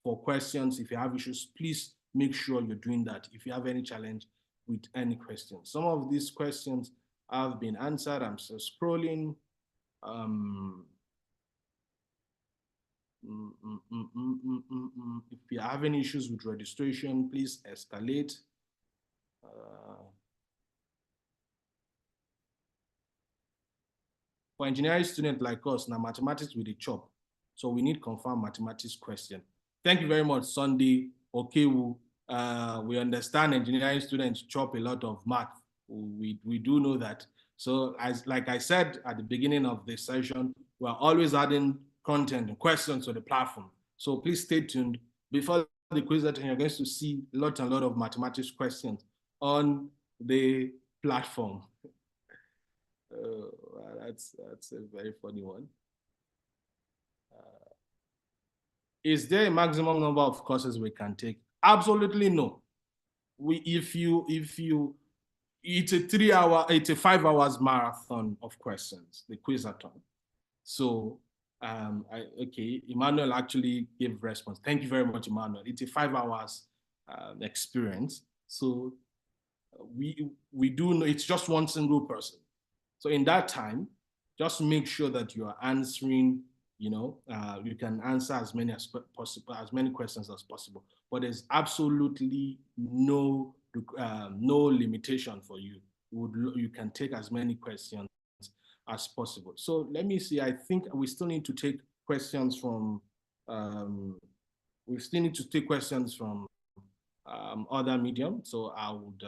for questions. If you have issues, please make sure you're doing that. If you have any challenge with any questions, some of these questions have been answered. I'm still scrolling. If you have any issues with registration, please escalate. For engineering students like us, now mathematics with a chop. So we need confirmed mathematics question. Thank you very much, Sunday Okewu. We understand engineering students chop a lot of math. We do know that. So like I said at the beginning of the session, we're always adding content and questions to the platform. So please stay tuned. Before the quiz, that you're going to see a lot of mathematics questions on the platform. That's a very funny one. Is there a maximum number of courses we can take? Absolutely no. It's a 5 hours marathon of questions, the QuizAton. So okay, Emmanuel actually gave response. Thank you very much, Emmanuel. It's a 5 hours experience. So we do know it's just one single person. So in that time, just make sure that you are answering, you can answer as many as possible, as many questions as possible. But there's absolutely no limitation for you. You can take as many questions as possible. So let me see. I think we still need to take questions from other medium. So I would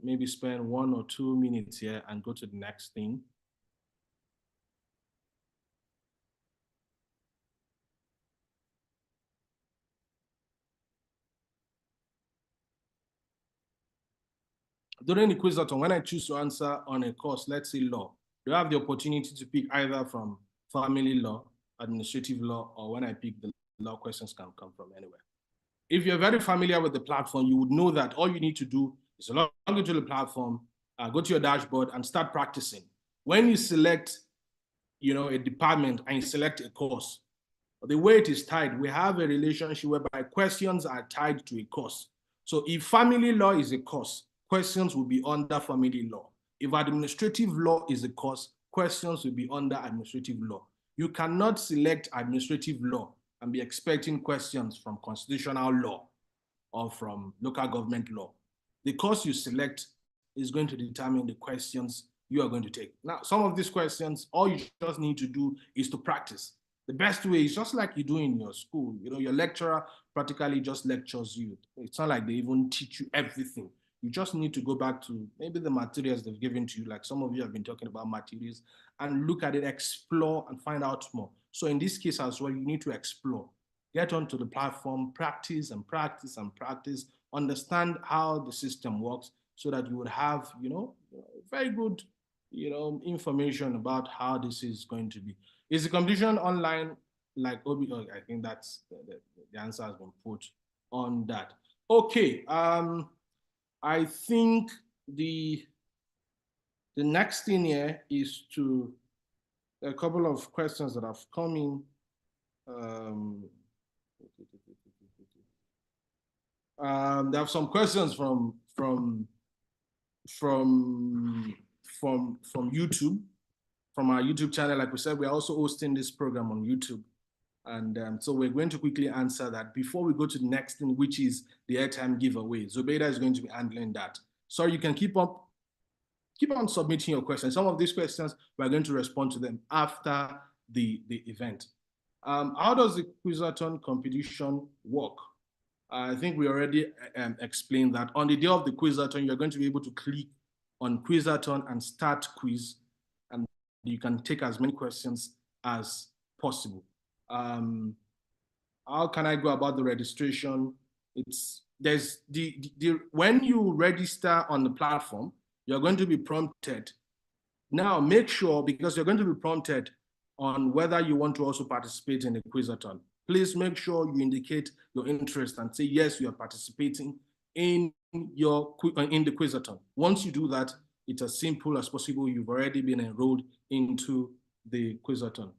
maybe spend 1 or 2 minutes here and go to the next thing. During the QuizAton, when I choose to answer on a course, let's say law, you have the opportunity to pick either from family law, administrative law, or when I pick the law, questions can come from anywhere. If you're very familiar with the platform, you would know that all you need to do is log into the platform, go to your dashboard and start practicing. When you select, a department and you select a course, the way it is tied, we have a relationship whereby questions are tied to a course. So if family law is a course, questions will be under family law. If administrative law is a course, questions will be under administrative law. You cannot select administrative law and be expecting questions from constitutional law or from local government law. The course you select is going to determine the questions you are going to take. Now, some of these questions, all you just need to do is to practice. The best way is just like you do in your school. You know, your lecturer practically just lectures you. It's not like they even teach you everything. You just need to go back to maybe the materials they've given to you, like some of you have been talking about materials, and look at it, explore, and find out more. So in this case as well, you need to explore. Get onto the platform, practice and practice and practice, understand how the system works so that you would have, very good, information about how this is going to be. Is the competition online like Obi? Oh, I think that's the answer has been put on that. Okay. I think the next thing here is a couple of questions that have come in. There are some questions from YouTube, from our YouTube channel. Like we said, we're also hosting this program on YouTube. And so we're going to quickly answer that before we go to the next thing, which is the airtime giveaway. Zubeida is going to be handling that. Sorry, you can keep on submitting your questions. Some of these questions, we're going to respond to them after the event. How does the QuizAton competition work? I think we already explained that. On the day of the QuizAton, you're going to be able to click on QuizAton and start quiz, and you can take as many questions as possible. How can I go about the registration? When you register on the platform, you're going to be prompted. Now make sure, because you're going to be prompted on whether you want to also participate in the QuizAton. Please make sure you indicate your interest and say yes, you are participating in the QuizAton. Once you do that, it's as simple as possible. You've already been enrolled into the QuizAton.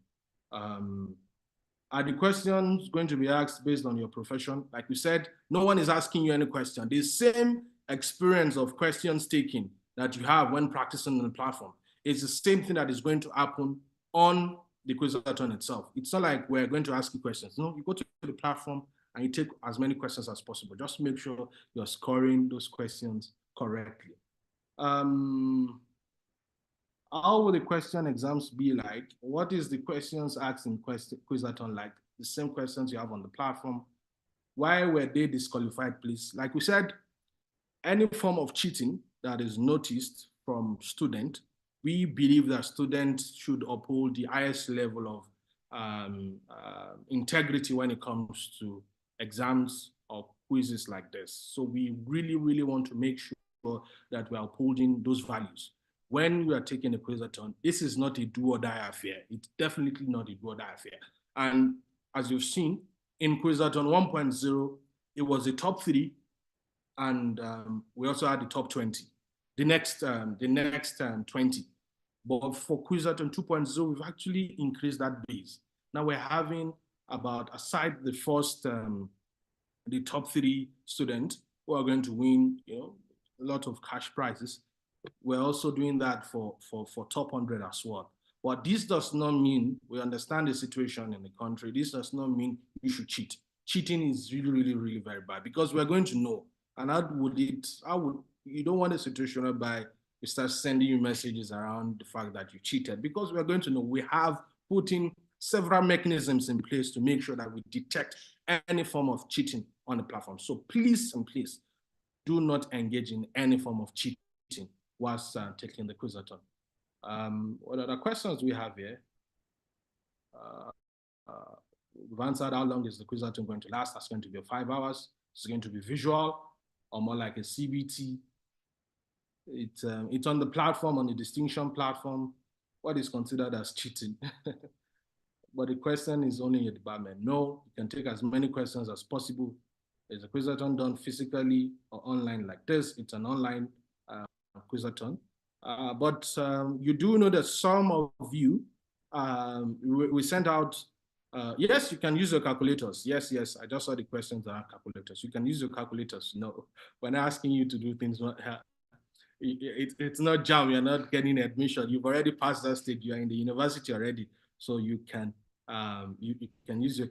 Are the questions going to be asked based on your profession? Like we said, no one is asking you any question. The same experience of questions taking that you have when practicing on the platform is the same thing that is going to happen on the QuizAton itself. It's not like we're going to ask you questions. No, you go to the platform and you take as many questions as possible. Just make sure you're scoring those questions correctly. How will the question exams be like? What is the questions asked in QuizAton like? The same questions you have on the platform. Why were they disqualified, please? Like we said, any form of cheating that is noticed from student, we believe that students should uphold the highest level of integrity when it comes to exams or quizzes like this. So we really, really want to make sure that we're upholding those values. When we are taking a QuizAton, this is not a do or die affair. It's definitely not a do or die affair. And as you've seen, in QuizAton 1.0, it was the top 3, and we also had the top 20. The next 20. But for QuizAton 2.0, we've actually increased that base. Now we're having about, aside the first, the top 3 students who are going to win, a lot of cash prizes. We're also doing that for top 100 as well. But this does not mean, we understand the situation in the country, this does not mean you should cheat. Cheating is really, really, really very bad, because we're going to know. And you don't want a situation whereby we start sending you messages around the fact that you cheated, because we're going to know. We have put in several mechanisms in place to make sure that we detect any form of cheating on the platform. So please and please do not engage in any form of cheating whilst taking the QuizAton. What other questions do we have here? We've answered how long is the QuizAton going to last. That's going to be 5 hours. It's going to be visual or more like a CBT. It's on the platform, on the distinction platform. What is considered as cheating? But the question is only in your department. No, you can take as many questions as possible. Is the QuizAton done physically or online like this? It's an online QuizAton. But you do know that some of you, we sent out, yes, you can use your calculators. Yes, I just saw the questions that are calculators. You can use your calculators. No, we're not asking you to do things. It's not jam, you're not getting admission. You've already passed that stage. You're in the university already. So you can you can use your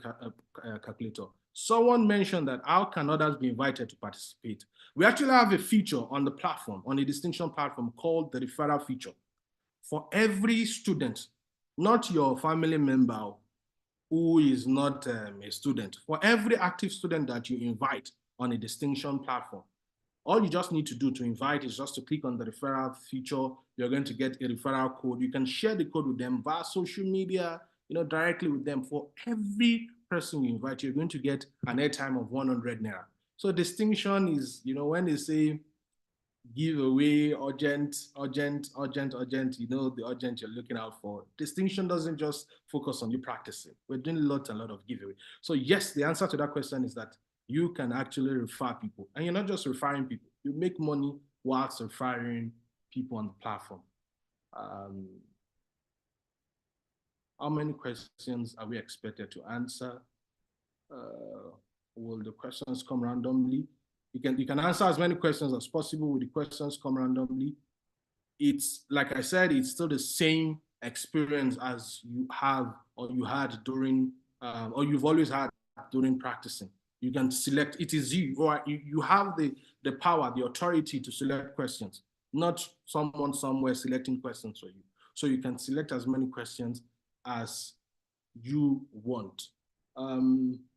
calculator. Someone mentioned that how can others be invited to participate? We actually have a feature on the platform, on the distinction platform, called the referral feature. For every student, not your family member who is not a student, for every active student that you invite on a distinction platform, all you just need to do to invite is just to click on the referral feature. You're going to get a referral code. You can share the code with them via social media, directly with them. For every person you invite, you're going to get an airtime of 100 naira. So distinction is, when they say give away, urgent, the urgent you're looking out for. Distinction doesn't just focus on you practicing. We're doing lots and lot of giveaway. So yes, the answer to that question is that you can actually refer people. And you're not just referring people. You make money whilst referring people on the platform. How many questions are we expected to answer? Will the questions come randomly? You can answer as many questions as possible. Will the questions come randomly? It's like I said, it's still the same experience as you have or you had during or you've always had during practicing. You can select, it is you, or you have the power, the authority to select questions, not someone somewhere selecting questions for you. So you can select as many questions as you want.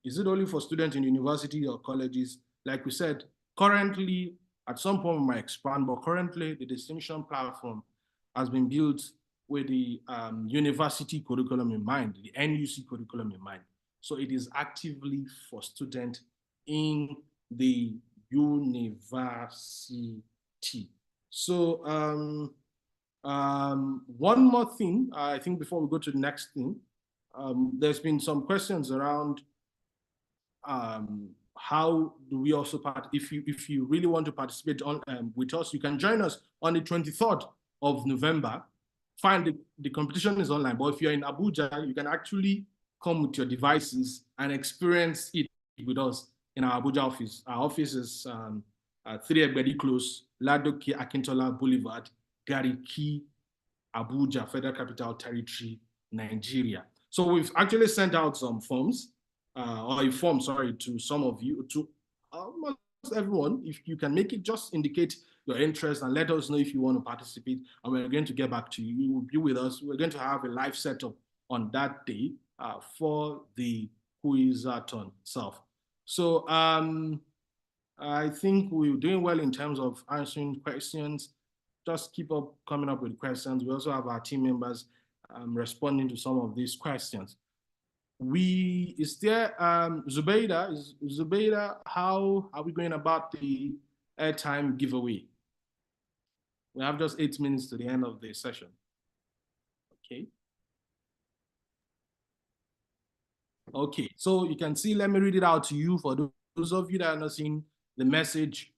Is it only for students in university or colleges? Like we said, currently, at some point we might expand, but currently the distinction platform has been built with the university curriculum in mind, the NUC curriculum in mind. So it is actively for students in the university. So one more thing, I think before we go to the next thing, there's been some questions around how do we also if you really want to participate on with us, you can join us on the 23rd of November. Fine, the competition is online, but if you're in Abuja, you can actually come with your devices and experience it with us in our Abuja office. Our office is 3 Egbedi Close, Ladoke Akintola Boulevard, Gariki, Abuja, Federal Capital Territory, Nigeria. So we've actually sent out some forms, or a form, sorry, to some of you, to almost everyone. If you can make it, just indicate your interest and let us know if you want to participate, and we're going to get back to you. You will be with us. We're going to have a live setup on that day for the QuizAton itself. So I think we're doing well in terms of answering questions. Just keep up coming up with questions. We also have our team members responding to some of these questions. Is there Zubeida, how are we going about the airtime giveaway? We have just 8 minutes to the end of the session. Okay. Okay, so you can see, let me read it out to you for those of you that are not seeing the message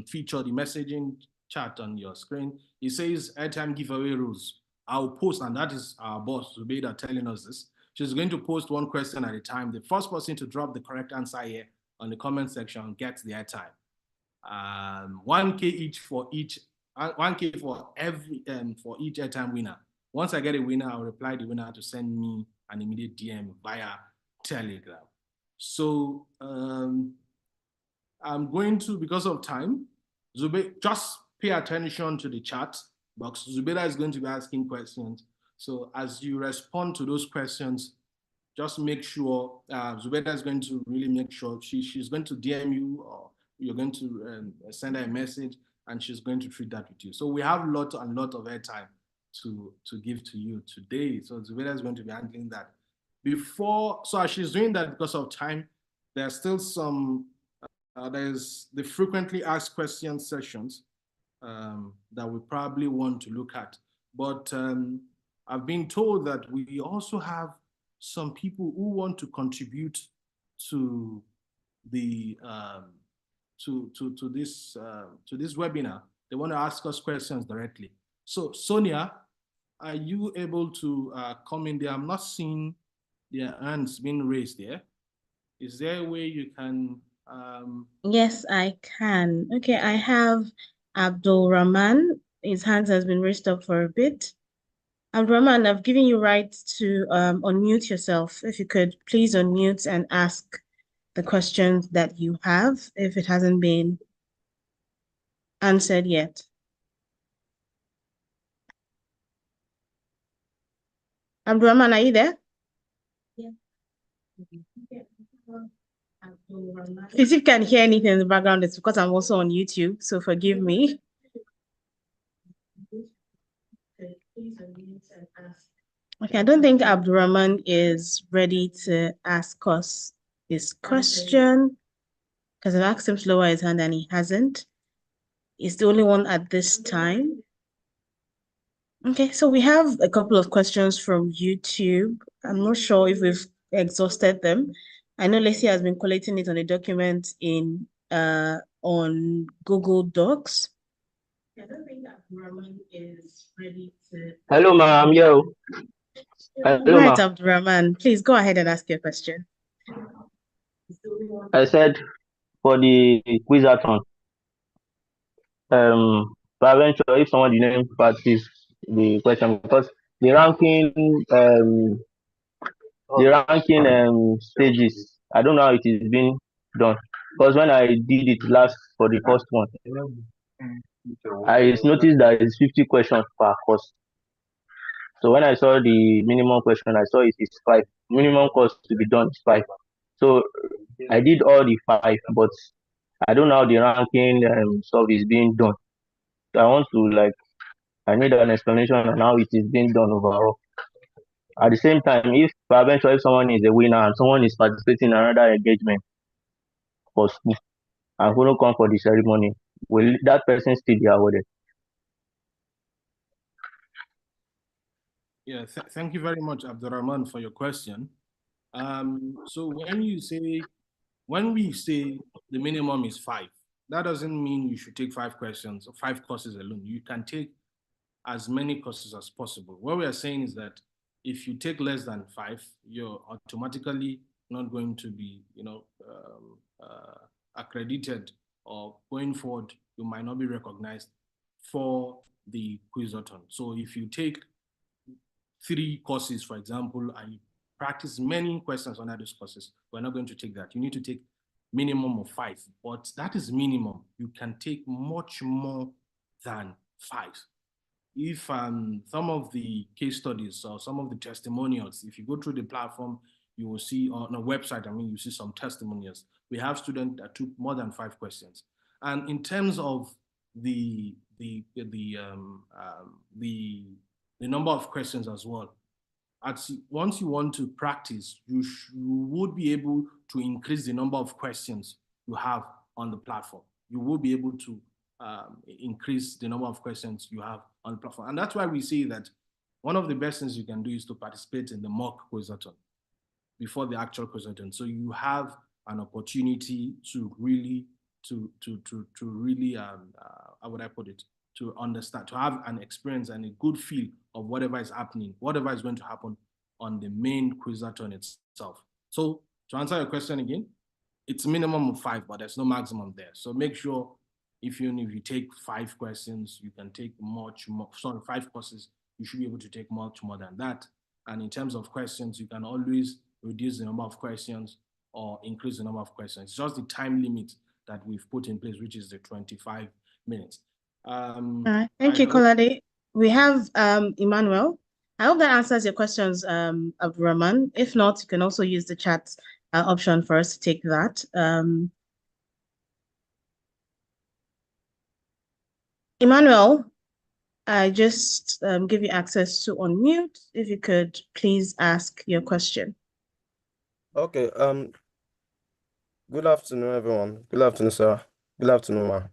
feature, the messaging chat on your screen. It says airtime giveaway rules. I'll post, and that is our boss, Zubeida, telling us this. She's going to post one question at a time. The first person to drop the correct answer here on the comment section gets the airtime. 1K each for each, 1K for every for each airtime winner. Once I get a winner, I'll reply the winner to send me an immediate DM via Telegram. So I'm going to, because of time, just pay attention to the chat box. Zubeida is going to be asking questions. So as you respond to those questions, just make sure, Zubeida is going to really make sure she's going to DM you, or you're going to send her a message, and she's going to treat that with you. So we have a lot and lot of airtime to give to you today. So Zubeida is going to be handling that. So as she's doing that, because of time, there's still some, there's the frequently asked questions sessions that we probably want to look at. But I've been told that we also have some people who want to contribute to the to this webinar. They want to ask us questions directly. So Sonia, are you able to come in there? I'm not seeing their hands being raised there. Is there a way you can? Yes, I can. Okay, I have Abdul Rahman. His hands has been raised up for a bit. Abdurrahman, I've given you right to unmute yourself. If you could please unmute and ask the questions that you have, if it hasn't been answered yet. Abdurrahman, are you there? Yeah. If you can hear anything in the background, it's because I'm also on YouTube, so forgive me. Okay, I don't think Abdurrahman is ready to ask us his question because I've asked him to lower his hand and he hasn't. He's the only one at this time. Okay, so we have a couple of questions from YouTube. I'm not sure if we've exhausted them. I know Lacey has been collating it on a document in on Google Docs. I don't think that Abdurrahman is ready to. Hello, ma'am. Yo. Hello, Right, ma'am. Abdurrahman, please go ahead and ask your question. I said for the Quizathon, peradventure, if someone didn't practice the question because the ranking stages, I don't know how it is being done. Because when I did it last for the first one, I noticed that it's 50 questions per course. So when I saw the minimum question, I saw it is 5. Minimum course to be done is 5. So I did all the 5, but I don't know how the ranking stuff is being done. So I need an explanation on how it is being done overall. At the same time, if peradventure if someone is a winner and someone is participating in another engagement for school and who don't come for the ceremony, will that person still be awarded? Yeah, thank you very much, Abdurrahman, for your question. So when we say the minimum is 5, that doesn't mean you should take 5 questions or 5 courses alone. You can take as many courses as possible. What we are saying is that if you take less than 5, you're automatically not going to be, accredited, or going forward, you might not be recognized for the QuizAton. So if you take 3 courses, for example, and you practice many questions under those courses, we're not going to take that. You need to take minimum of 5, but that is minimum. You can take much more than 5. If some of the case studies or some of the testimonials, if you go through the platform, you will see on a website, you see some testimonials. We have students that took more than 5 questions. And in terms of the number of questions as well, once you want to practice, you would be able to increase the number of questions you have on the platform. You will be able to increase the number of questions you have on the platform. And that's why we say that one of the best things you can do is to participate in the mock QuizAton before the actual QuizAton. So you have an opportunity to really, how would I put it, to understand, to have an experience and a good feel of whatever is happening, whatever is going to happen on the main QuizAton itself. So to answer your question again, it's a minimum of 5, but there's no maximum there. So make sure if you take 5 questions, you can take much more. Sorry, 5 courses, you should be able to take much more than that. And in terms of questions, you can always reduce the number of questions or increase the number of questions. It's just the time limit that we've put in place, which is the 25 minutes. Thank you, Kolade. We have Emmanuel. I hope that answers your questions, Abdurrahman. If not, you can also use the chat option for us to take that. Emmanuel, I just give you access to unmute. If you could please ask your question. Okay. Good afternoon, everyone. Good afternoon, sir. Good afternoon, ma.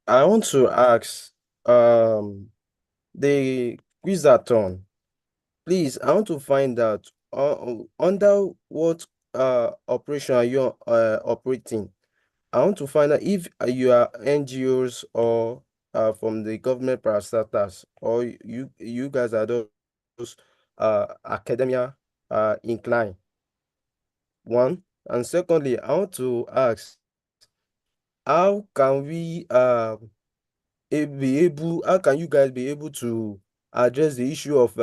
I want to ask, the QuizAton. Please, I want to find out under what operation are you operating? I want to find out if you are NGOs or from the government parastatals, or you guys are those academia inclined. One. And secondly, I want to ask, how can we how can you guys be able to address the issue of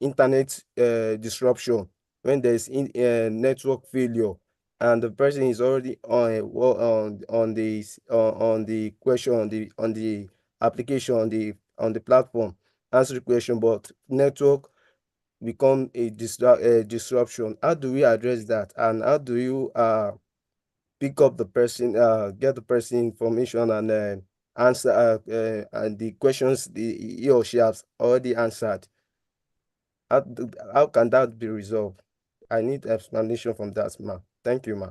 internet disruption when there's network failure and the person is already on the question on the application on the platform answer the question, but network become a disruption? How do we address that, and how do you pick up the person, get the person information and answer and the questions he or she has already answered? How can that be resolved? I need explanation from that, ma. Thank you, ma.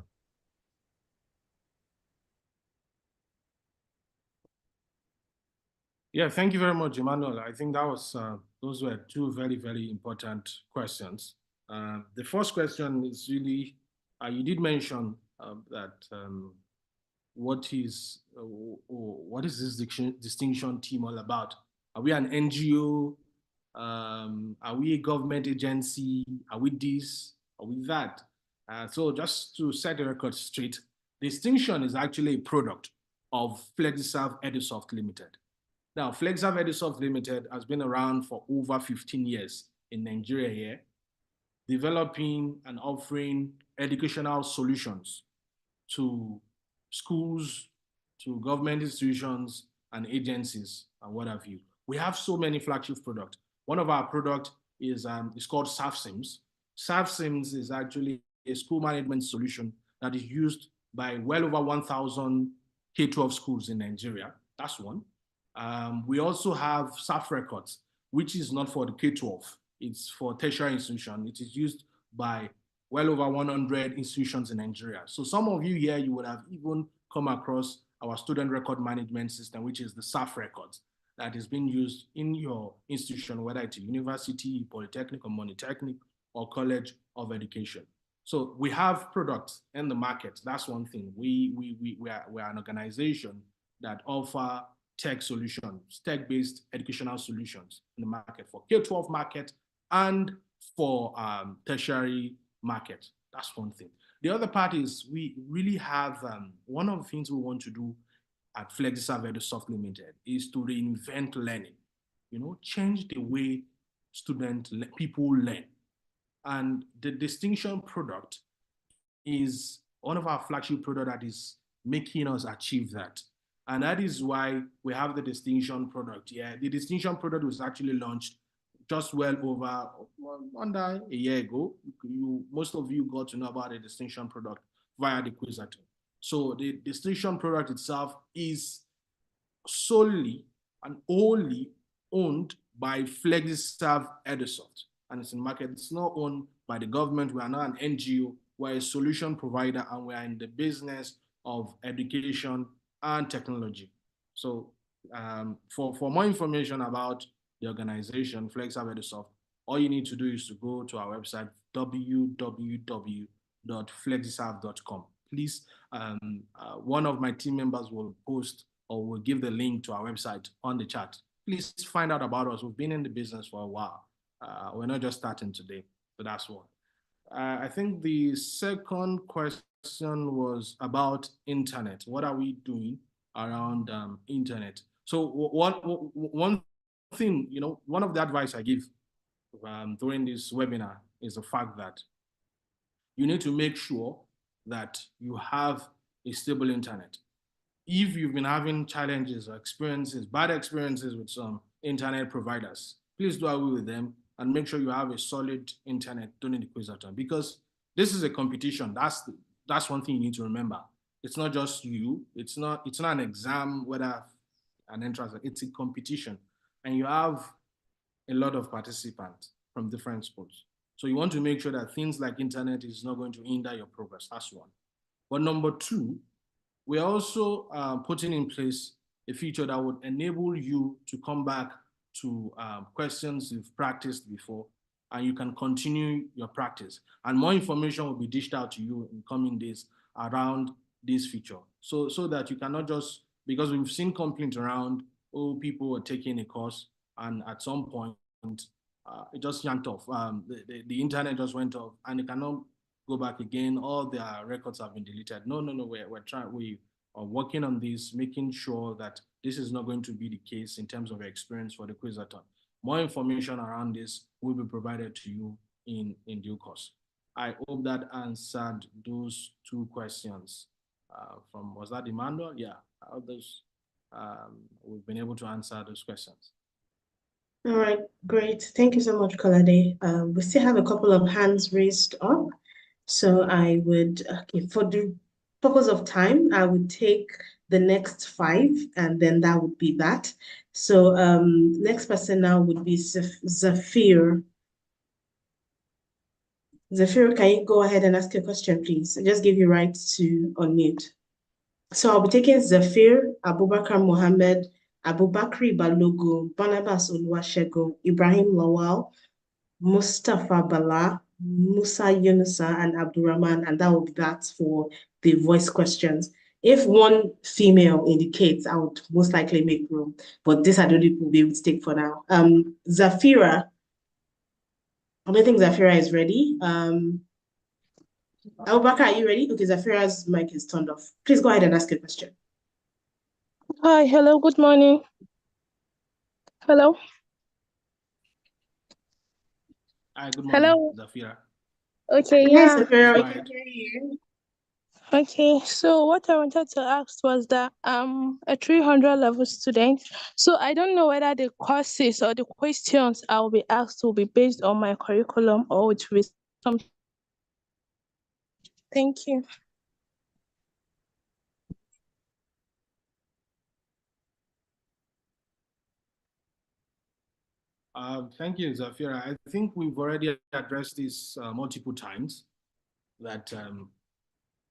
Yeah, thank you very much, Emmanuel. I think that was those were two very, very important questions. The first question is really, you did mention that what is this distinction team all about? Are we an NGO? Are we a government agency? Are we this? Are we that? So just to set the record straight, distinction is actually a product of FlexiServe Edusoft Limited. Now, FlexiServe Edusoft Limited has been around for over 15 years in Nigeria here, developing and offering educational solutions to schools, to government institutions and agencies and what have you. We have so many flagship products. One of our products is called SAFSIMS. SAFSIMS is actually a school management solution that is used by well over 1,000 K-12 schools in Nigeria. That's one. We also have SAF Records, which is not for the K-12. It's for tertiary institution. It is used by well over 100 institutions in Nigeria. So some of you here, you would have even come across our student record management system, which is the SAF Records, that is being used in your institution, whether it's a university, polytechnic or monotechnic or college of education. So we have products in the market. That's one thing. We are an organization that offer tech solutions, tech-based educational solutions in the market for K-12 market and for tertiary market. That's one thing. The other part is we really have, one of the things we want to do at FlexiServe Edusoft Limited is to reinvent learning, change the way people learn. And the distinction product is one of our flagship products that is making us achieve that. And that is why we have the distinction product. Yeah, the distinction product was actually launched just well over under a year ago. Most of you got to know about the distinction product via the QuizAton. So the distinction product itself is solely and only owned by FlexiServe Edusoft, and it's in market. It's not owned by the government. We are not an NGO. We're a solution provider, and we are in the business of education and technology. So for more information about the organization, FlexiServe Edusoft, all you need to do is to go to our website, www.flexiserve.com. Please, one of my team members will post or will give the link to our website on the chat. Please find out about us. We've been in the business for a while. We're not just starting today, so that's one. I think the second question was about internet. What are we doing around internet? So one thing, one of the advice I give during this webinar is the fact that you need to make sure that you have a stable internet. If you've been having challenges or experiences, bad experiences with some internet providers, please do away with them and make sure you have a solid internet during the QuizAton, because this is a competition. That's one thing you need to remember. It's not just you. It's not an exam, whether an entrance. It's a competition, and you have a lot of participants from different schools. So you want to make sure that things like internet is not going to hinder your progress. That's one. But number two, we're also putting in place a feature that would enable you to come back to questions you've practiced before, and you can continue your practice. And more information will be dished out to you in coming days around this feature. So that you cannot just, because we've seen complaints around, people are taking a course and at some point it just yanked off. The internet just went off and they cannot go back again. All their records have been deleted. No, we are working on this, making sure that this is not going to be the case in terms of your experience for the Quizathon. More information around this will be provided to you in due course. I hope that answered those two questions from, was that Emmanuel? Yeah, those, we've been able to answer those questions. All right, great. Thank you so much, Kolade. We still have a couple of hands raised up. So I would, okay, for the purpose of time, I would take the next 5, and then that would be that. So next person now would be Zafir. Zafir, can you go ahead and ask your question, please? I just give you right to unmute. So I'll be taking Zafir, Abubakar Mohammed, Abubakri Balogun, Barnabas Oluwasegun, Ibrahim Lawal, Mustafa Bala, Musa Yunusa, and Abdurrahman, and that will be that for the voice questions. If one female indicates, I would most likely make room, but this I don't think we'll be able to take for now. Zafira, I don't think Zafira is ready. Abubakar, are you ready? Okay, Zafira's mic is turned off. Please go ahead and ask your question. Hi, hello, good morning. Hello. Hi, good morning, Hello. Zafira. Okay, Yes, yeah. Zafira, we Go can ahead. hear you. Okay, so what I wanted to ask was that I'm a 300 level student, so I don't know whether the courses or the questions I will be asked will be based on my curriculum or it will be some. Thank you. Thank you, Zafira. I think we've already addressed this multiple times, that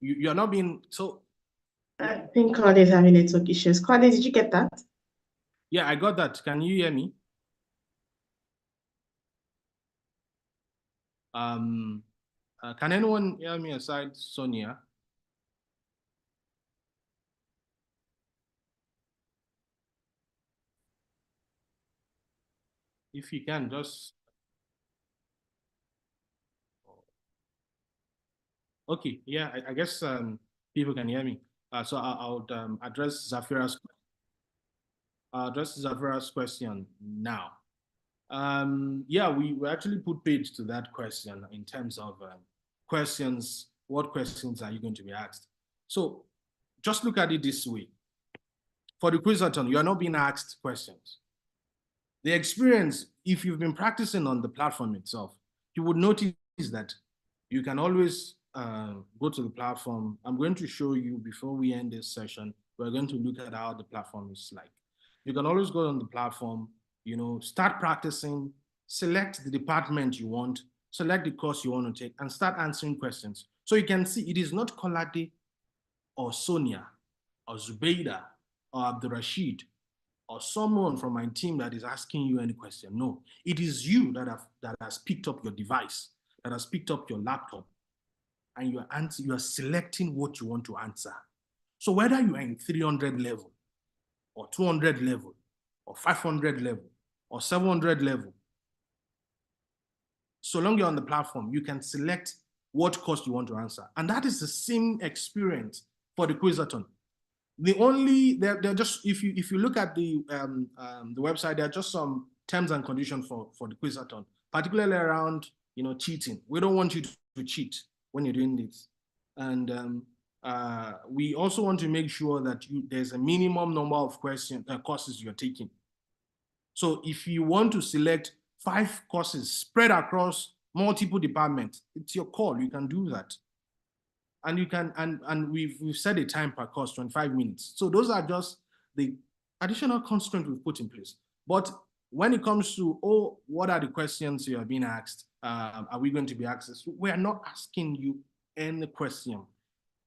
you're not being, so. I think Claude is having network issues. Claude, did you get that? Yeah, I got that. Can you hear me? Can anyone hear me aside Sonia? If you can, just. Okay, yeah, I guess people can hear me. So I'll address Zafira's question now. Yeah, we actually put page to that question in terms of questions. What questions are you going to be asked? So just look at it this way. For the QuizAton, you are not being asked questions. The experience, if you've been practicing on the platform itself, you would notice that you can always go to the platform. I'm going to show you before we end this session. We're going to look at how the platform is like. You can always go on the platform, you know, start practicing, select the department you want, select the course you want to take, and start answering questions. So you can see it is not Kolade or Sonia or Zubeida or Abdurrashid or someone from my team that is asking you any question. No, it is you that has picked up your device, that has picked up your laptop, and you are selecting what you want to answer. So whether you are in 300 level, or 200 level, or 500 level, or 700 level, so long you're on the platform, you can select what course you want to answer. And that is the same experience for the QuizAton. The only, they're just, if you look at the website, there are just some terms and conditions for the QuizAton, particularly around, you know, cheating. We don't want you to cheat when you're doing this. And we also want to make sure that there's a minimum number of courses you're taking. So if you want to select 5 courses spread across multiple departments, it's your call. You can do that. And you can, and we've set a time per course, 25 minutes. So those are just the additional constraints we've put in place. But when it comes to, oh, what are the questions you are being asked? Are we going to be asked? We are not asking you any question.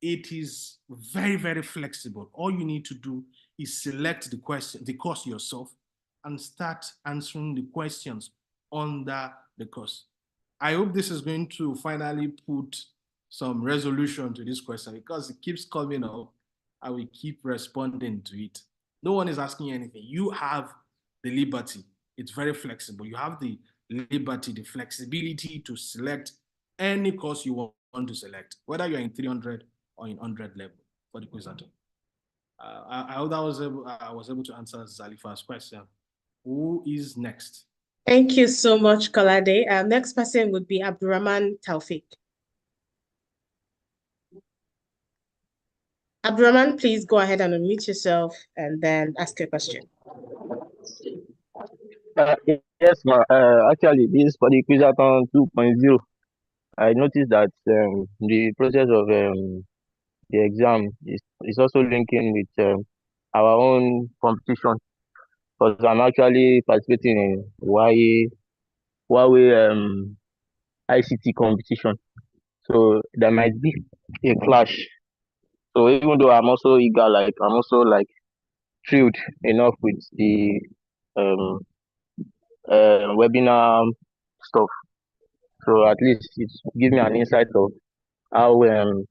It is very, very flexible. All you need to do is select the course yourself, and start answering the questions under the course. I hope this is going to finally put some resolution to this question, because it keeps coming up and we keep responding to it. No one is asking anything. You have the liberty. It's very flexible. You have the liberty, the flexibility to select any course you want to select, whether you're in 300 or in 100 level for the QuizAton. I hope I was able to answer Zalifa's question. Who is next? Thank you so much, Kolade. Next person would be Abdurrahman Taufik. Abdurrahman, please go ahead and unmute yourself and then ask your question. Yes, ma. Actually, this is for the QuizAton 2.0. I noticed that the process of the exam is also linking with our own competition. Because I'm actually participating in Huawei ICT competition. So there might be a clash. So even though I'm also eager, like I'm also like thrilled enough with the um webinar stuff. So at least it gives me an insight of how I mean,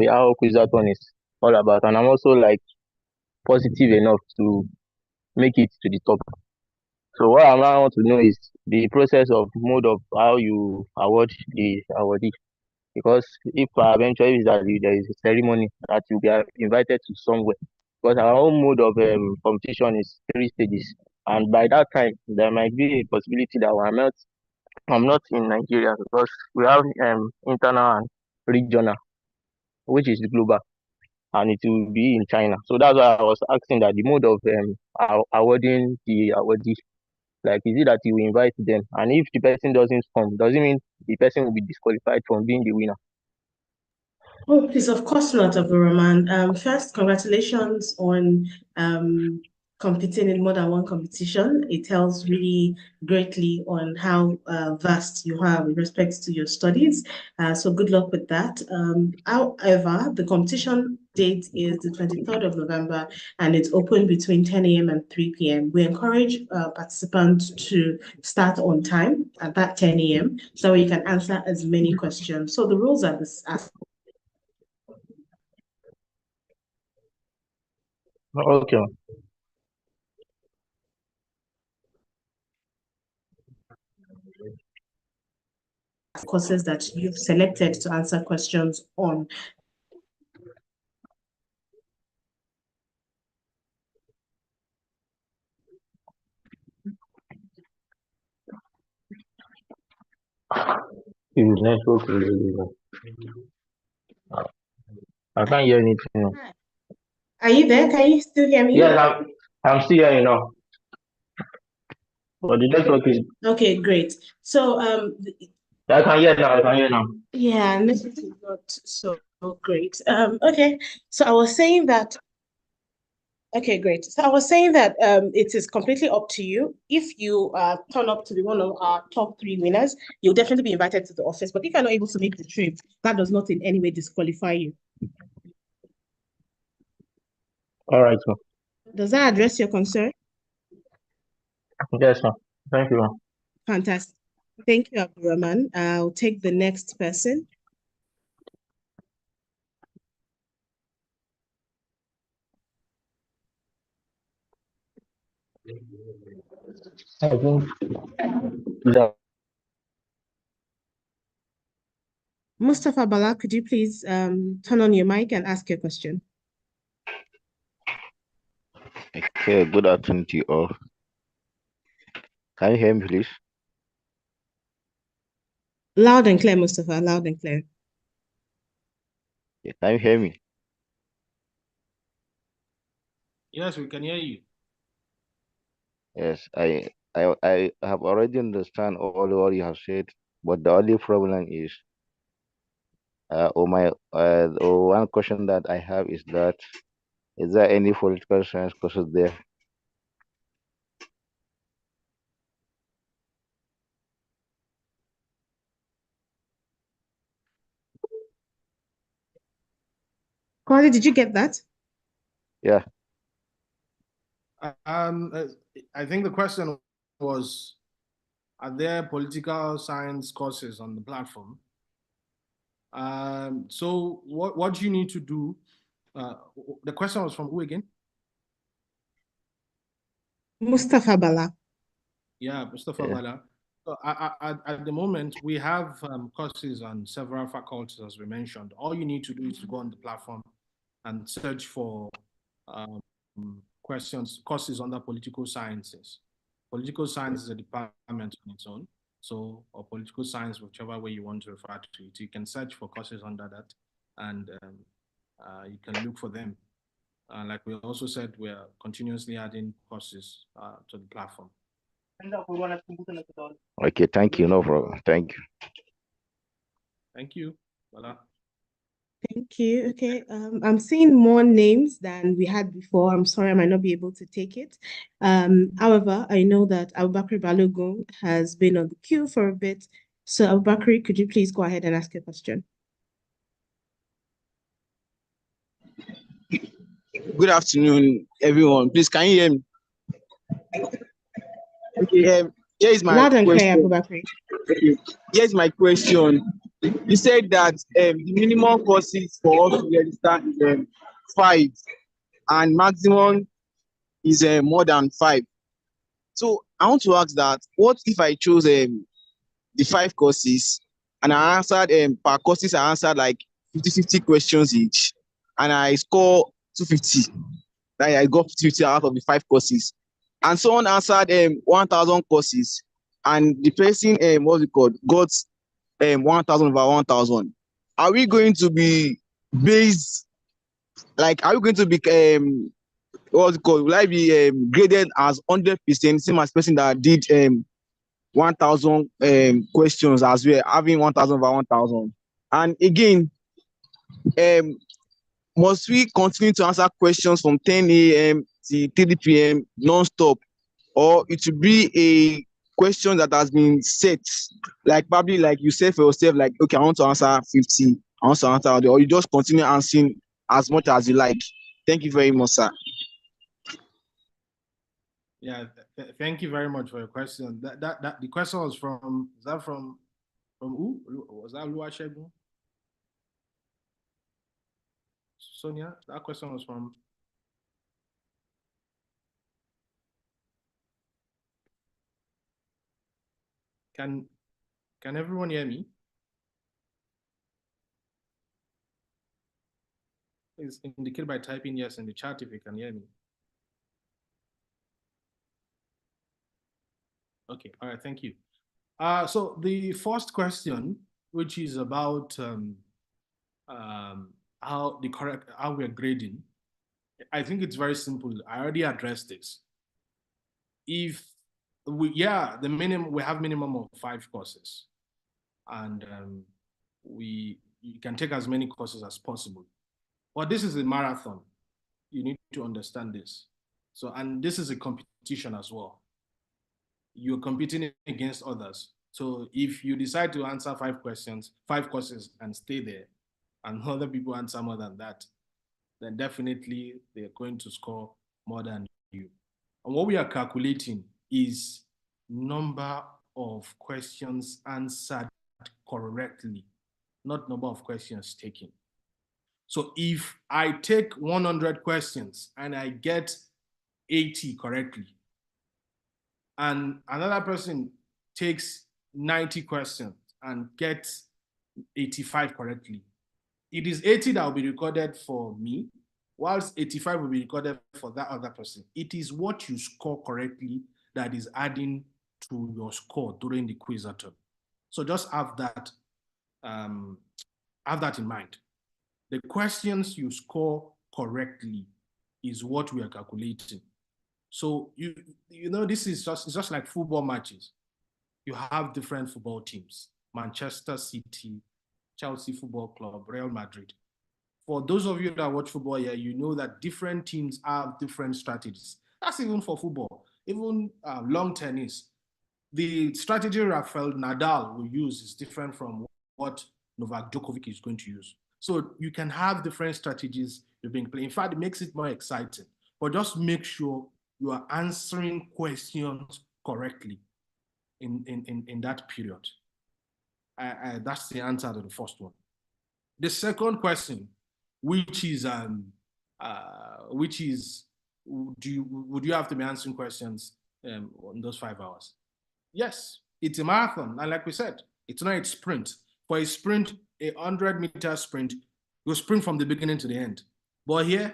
how QuizAton is all about, and I'm also like positive enough to make it to the top. So what I now want to know is the process of mode of how you award the awardee. Because if eventually there is a ceremony that you get invited to somewhere, because our own mode of competition is 3 stages, and by that time there might be a possibility that I'm not in Nigeria because we have internal and regional, which is global, and it will be in China. So that's why I was asking that the mode of awarding the awardee, like is it that you invite them, and if the person doesn't come, does it mean the person will be disqualified from being the winner? Oh, please, of course not, Abdurrahman. First, congratulations on competing in more than one competition. It tells really greatly on how vast you are with respect to your studies. So good luck with that. However, the competition date is the 23rd of November and it's open between 10 a.m. and 3 p.m. We encourage participants to start on time at that 10 a.m. so you can answer as many questions. So the rules are as Okay. courses that you've selected to answer questions on. His network is really bad. I can't hear anything. Are you there? Can you still hear me? Yes, I'm still hearing now. But the network is. Okay, great. So I can hear now. I can hear now. yeah, network is not so great. Okay, so I was saying that. Okay, great. So I was saying that it is completely up to you. If you turn up to be one of our top 3 winners, you'll definitely be invited to the office. But if you're not able to make the trip, that does not in any way disqualify you. All right, sir. Does that address your concern? Yes, sir. Thank you, ma'am. Fantastic. Thank you, Abdurrahman. I'll take the next person. I think that Mustafa Bala, could you please turn on your mic and ask your question? Okay, good afternoon to you all. Can you hear me, please? Loud and clear, Mustafa, loud and clear. Yeah, can you hear me? Yes, we can hear you. Yes, I have already understand all what you have said, but the only problem is, one question that I have is that, is there any political science courses there? Kwali, did you get that? Yeah. I think the question was, are there political science courses on the platform? So what do you need to do? The question was from who again? Mustafa Bala. Yeah, Mustafa Yeah. Bala. So at the moment, we have courses on several faculties, as we mentioned. All you need to do is to go on the platform and search for courses under political sciences. Political science is a department on its own. So, or political science, whichever way you want to refer to it, you can search for courses under that, and you can look for them. Like we also said, we are continuously adding courses to the platform. Okay, thank you. No problem. Thank you. Thank you. Voilà. Thank you. Okay, I'm seeing more names than we had before. I'm sorry, I might not be able to take it. However, I know that Abubakar Balogun has been on the queue for a bit. So Abubakar, could you please go ahead and ask your question? Good afternoon, everyone. Please, can you hear me? Okay, here is my Loud and clear, question. Abubakar. Okay, here's my question. You said that the minimum courses for us to register is 5, and maximum is more than 5. So I want to ask that, what if I chose the 5 courses and I answered per courses I answered like 50 questions each, and I score 250? That I got 50 out of the 5 courses, and someone answered 1,000 courses, and the person what's it called got 1,000 over 1,000. Are we going to be based, like, are we going to be what's it called? Will I be graded as 100%, same as person that did 1,000 questions as well, having 1,000 over 1,000? And again, must we continue to answer questions from 10 a.m. to 3 p.m. non-stop, or it will be a question that has been set, like probably like you said for yourself, like, okay, I want to answer 50, I want to answer, or you just continue answering as much as you like? Thank you very much, sir. Yeah, thank you very much for your question. The question was from, is that from who? Was that Oluwasegun? Sonia, that question was from. Can everyone hear me? Please indicate by typing yes in the chat if you can hear me. Okay, all right, thank you. So the first question, which is about how we're grading, I think it's very simple. I already addressed this. If we have minimum of 5 courses, and you can take as many courses as possible. But this is a marathon. You need to understand this. So, and this is a competition as well. You're competing against others. So if you decide to answer 5 courses and stay there, and other people answer more than that, then definitely they're going to score more than you. And what we are calculating is number of questions answered correctly, not number of questions taken. So if I take 100 questions and I get 80 correctly, and another person takes 90 questions and gets 85 correctly, it is 80 that will be recorded for me, whilst 85 will be recorded for that other person. It is what you score correctly that is adding to your score during the Quizathon. So just have that in mind. The questions you score correctly is what we are calculating. So you know, this is just like football matches. You have different football teams: Manchester City, Chelsea Football Club, Real Madrid. For those of you that watch football here, you know that different teams have different strategies. That's even for football. Even long tennis, the strategy Rafael Nadal will use is different from what Novak Djokovic is going to use. So you can have different strategies you've been playing. In fact, it makes it more exciting. But just make sure you are answering questions correctly in that period. That's the answer to the first one. The second question, which is would you have to be answering questions in those 5 hours? Yes, it's a marathon, and like we said, it's not a sprint. For a sprint, a 100-meter sprint, you sprint from the beginning to the end. But here,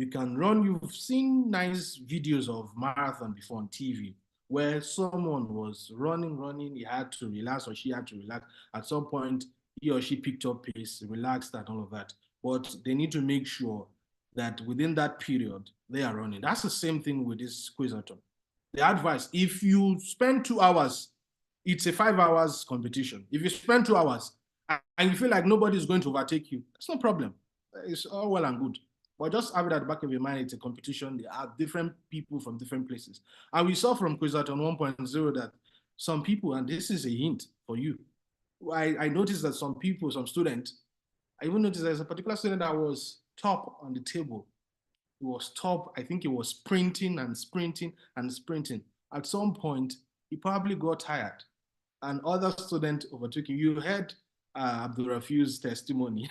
You can run, you've seen nice videos of marathon before on TV where someone was running, he had to relax or she had to relax. At some point, he or she picked up pace, relaxed and all of that. But they need to make sure that within that period, they are running. That's the same thing with this QuizAton. The advice, if you spend 2 hours, it's a 5 hours competition. If you spend 2 hours and you feel like nobody's going to overtake you, that's no problem. It's all well and good. But just have it at the back of your mind, it's a competition. There are different people from different places. And we saw from QuizAton 1.0 that some people, and this is a hint for you, I noticed that some people, some students, I even noticed there's a particular student that was top on the table. He was top. I think he was sprinting and sprinting and sprinting. At some point, he probably got tired and other students overtook him. You heard Abdul Rafiu's testimony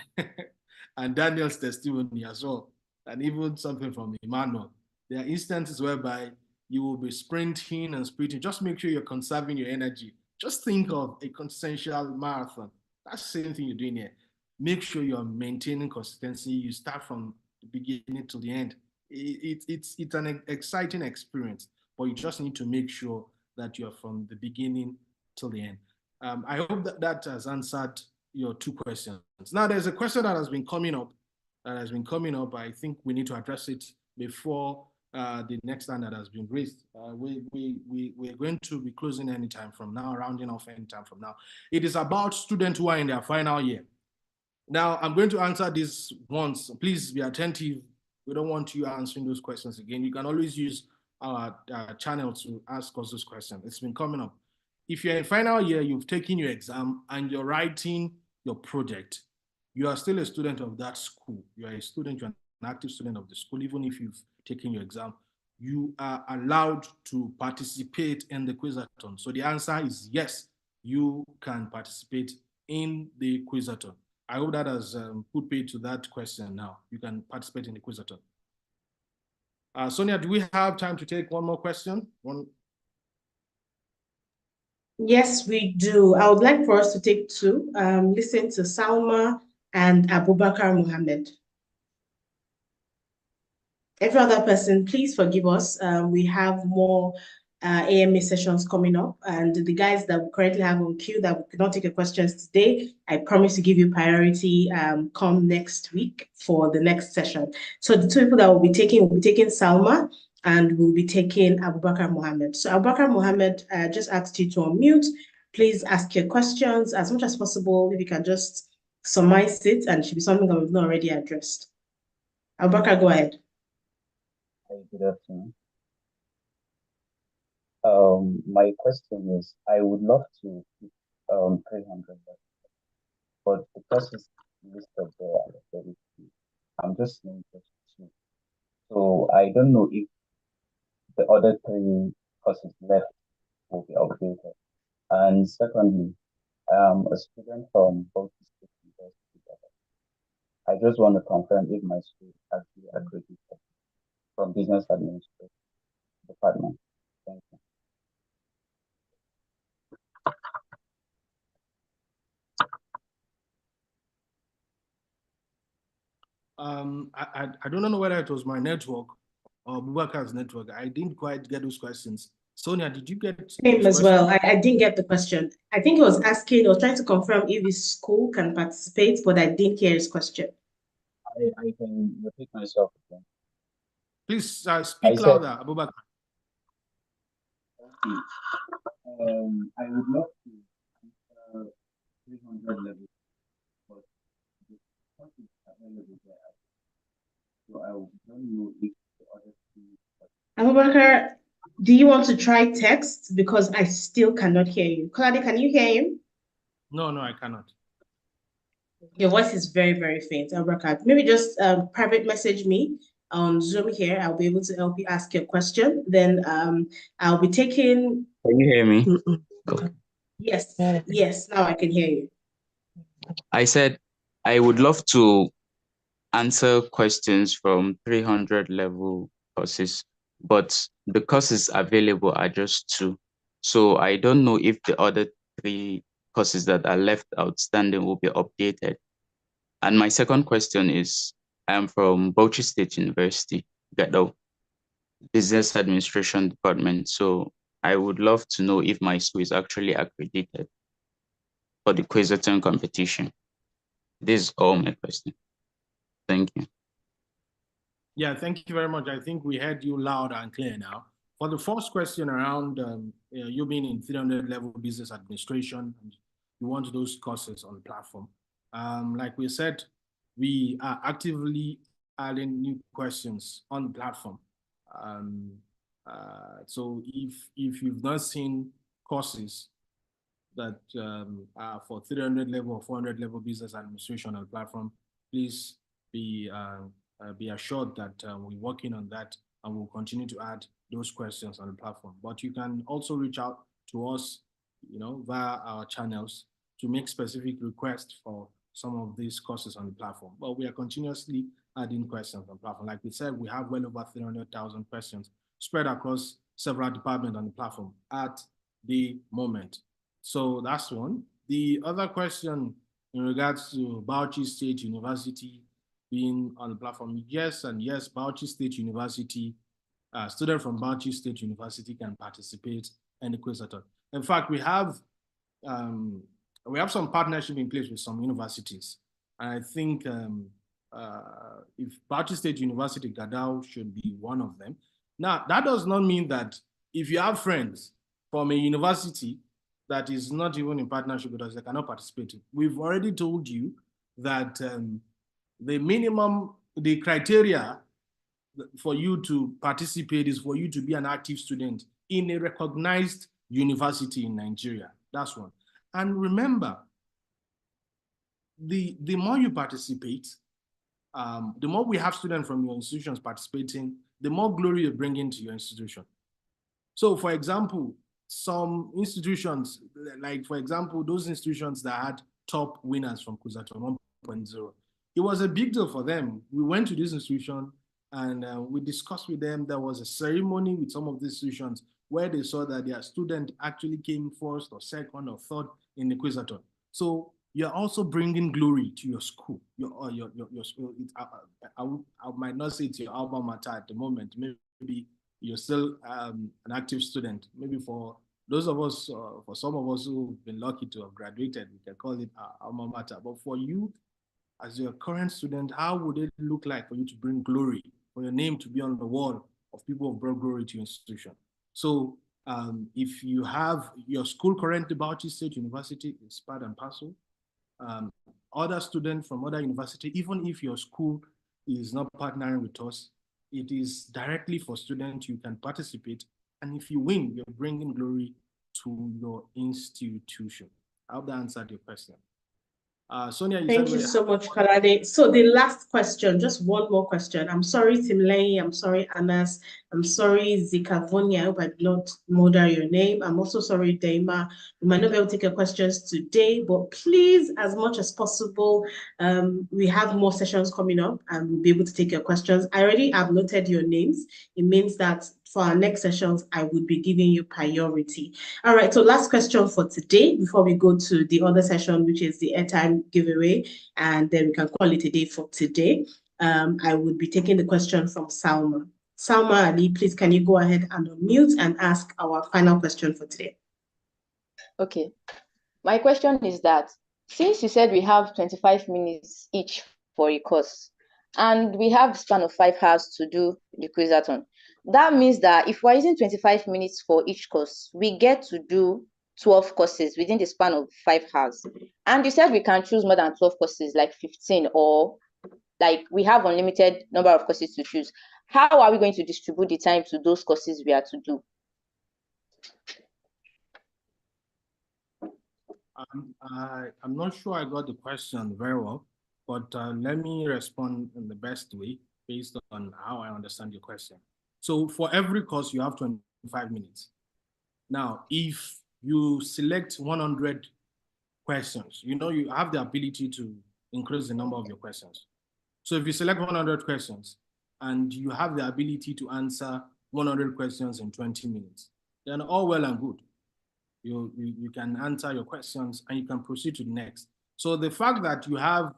and Daniel's testimony as well, and even something from Emmanuel. There are instances whereby you will be sprinting and sprinting. Just make sure you're conserving your energy. Just think of a consensual marathon. That's the same thing you're doing here. Make sure you're maintaining consistency. You start from the beginning to the end. It's an exciting experience, but you just need to make sure that you're from the beginning till the end. I hope that has answered your 2 questions. Now, there's a question that has been coming up. I think we need to address it before the next time that has been raised. We're going to be closing anytime from now, rounding off anytime from now. It is about students who are in their final year. Now, I'm going to answer this once. Please be attentive. We don't want you answering those questions again. You can always use our channel to ask us those questions. It's been coming up. If you're in final year, you've taken your exam and you're writing your project, you are still a student of that school. You are a student, you're an active student of the school, even if you've taken your exam, you are allowed to participate in the QuizAton. So the answer is yes, you can participate in the QuizAton. I hope that has put paid to that question now. You can participate in the QuizAton. Sonia, do we have time to take one more question? Yes, we do. I would like for us to take 2. Listen to Salma and Abubakar Mohammed. Every other person, please forgive us. We have more AMA sessions coming up, and the guys that we currently have on queue that we could not take your questions today, I promise to give you priority come next week for the next session. So the 2 people that we'll be taking Salma and we'll be taking Abubakar Mohammed. So Abubakar Mohammed just asked you to unmute. Please ask your questions as much as possible. If you can just surmise it, and it should be something that we've not already addressed. Abubakar, go ahead. Good afternoon. My question is, I would love to keep 300, but the courses listed there are very few. I'm just seeing just 2. So I don't know if the other 3 courses left will be updated. And secondly, I'm a student from both State University. I just want to confirm if my school is actually accredited from Business Administration Department. Thank you. I don't know whether it was my network or Bubakar's network. I didn't quite get those questions. Sonia, did you get Same as well. I didn't get the question. I think he was trying to confirm if his school can participate, but I didn't hear his question. I can repeat myself again. Please speak louder, Abubakar. I would love to answer 300 levels, but the course is available there. So I don't know if the other 2. Abubakar, do you want to try text? Because I still cannot hear you. Claudia, can you hear him? No, I cannot. Your voice is very, very faint, Abubakar. Maybe just private message me on Zoom here. I'll be able to help you ask your question. Then I'll be taking... Can you hear me? Okay. Yes, now I can hear you. I said I would love to answer questions from 300 level courses, but the courses available are just 2. So I don't know if the other 3 courses that are left outstanding will be updated. And my second question is, I am from Bauchi State University, Gado, Business Administration Department. So I would love to know if my school is actually accredited for the QuizAton competition. This is all my question. Thank you. Yeah, thank you very much. I think we heard you loud and clear now. For the first question around you being in 300 level business administration, and you want those courses on the platform. Like we said, we are actively adding new questions on the platform. So if you've not seen courses that are for 300 level or 400 level business administration on the platform, please be assured that we're working on that and we'll continue to add those questions on the platform. But you can also reach out to us, via our channels to make specific requests for some of these courses on the platform. But we are continuously adding questions on the platform. Like we said, we have well over 300,000 questions spread across several departments on the platform at the moment. So that's one. The other question in regards to Bauchi State University being on the platform, yes and yes, Bauchi State University, students from Bauchi State University can participate in the QuizAton. In fact, we have some partnership in place with some universities. And I think if Bauchi State University, Gadao should be one of them. Now, that does not mean that if you have friends from a university that is not even in partnership with us, they cannot participate. We've already told you that the criteria for you to participate is for you to be an active student in a recognized university in Nigeria. That's one. And remember, the more you participate, the more we have students from your institutions participating, the more glory you bring into your institution. So for example, some institutions, like for example, those institutions that had top winners from QuizAton 1.0, it was a big deal for them. We went to this institution and we discussed with them. There was a ceremony with some of these institutions where they saw that their student actually came first or second or third in the QuizAton. So you're also bringing glory to your school. Your school. I might not say it's your alma mater at the moment. Maybe you're still an active student. Maybe for those of us, for some of us who've been lucky to have graduated, we can call it our alma mater. But for you, as your current student, how would it look like for you to bring glory, for your name to be on the wall of people who brought glory to your institution? So if you have your school currently, Bauchi State University is part and parcel. Other students from other university, even if your school is not partnering with us, it is directly for students. You can participate, and if you win, you're bringing glory to your institution. I hope that answered your question. Sonia, Thank you so much, Kalade. So the last question, just one more question. I'm sorry, Timlei. I'm sorry, Anas. I'm sorry, Zikavonia. I hope I did not murder your name. I'm also sorry, Daima. We might not be able to take your questions today, but please, as much as possible, we have more sessions coming up and we'll be able to take your questions. I already have noted your names. It means that for our next sessions, I would be giving you priority. All right, so last question for today before we go to the other session, which is the airtime giveaway, and then we can call it a day for today. I would be taking the question from Salma. Salma Ali, please, can you go ahead and unmute and ask our final question for today? Okay. My question is that since you said we have 25 minutes each for a course, and we have a span of 5 hours to do the QuizAton, that means that if we're using 25 minutes for each course, we get to do 12 courses within the span of 5 hours. And you said we can choose more than 12 courses, like 15, or like we have unlimited number of courses to choose. How are we going to distribute the time to those courses we are to do? I'm not sure I got the question very well, but let me respond in the best way based on how I understand your question. So for every course, you have 25 minutes. Now, if you select 100 questions, you have the ability to increase the number of your questions. So if you select 100 questions and you have the ability to answer 100 questions in 20 minutes, then all well and good. You can answer your questions and you can proceed to the next. So the fact that you have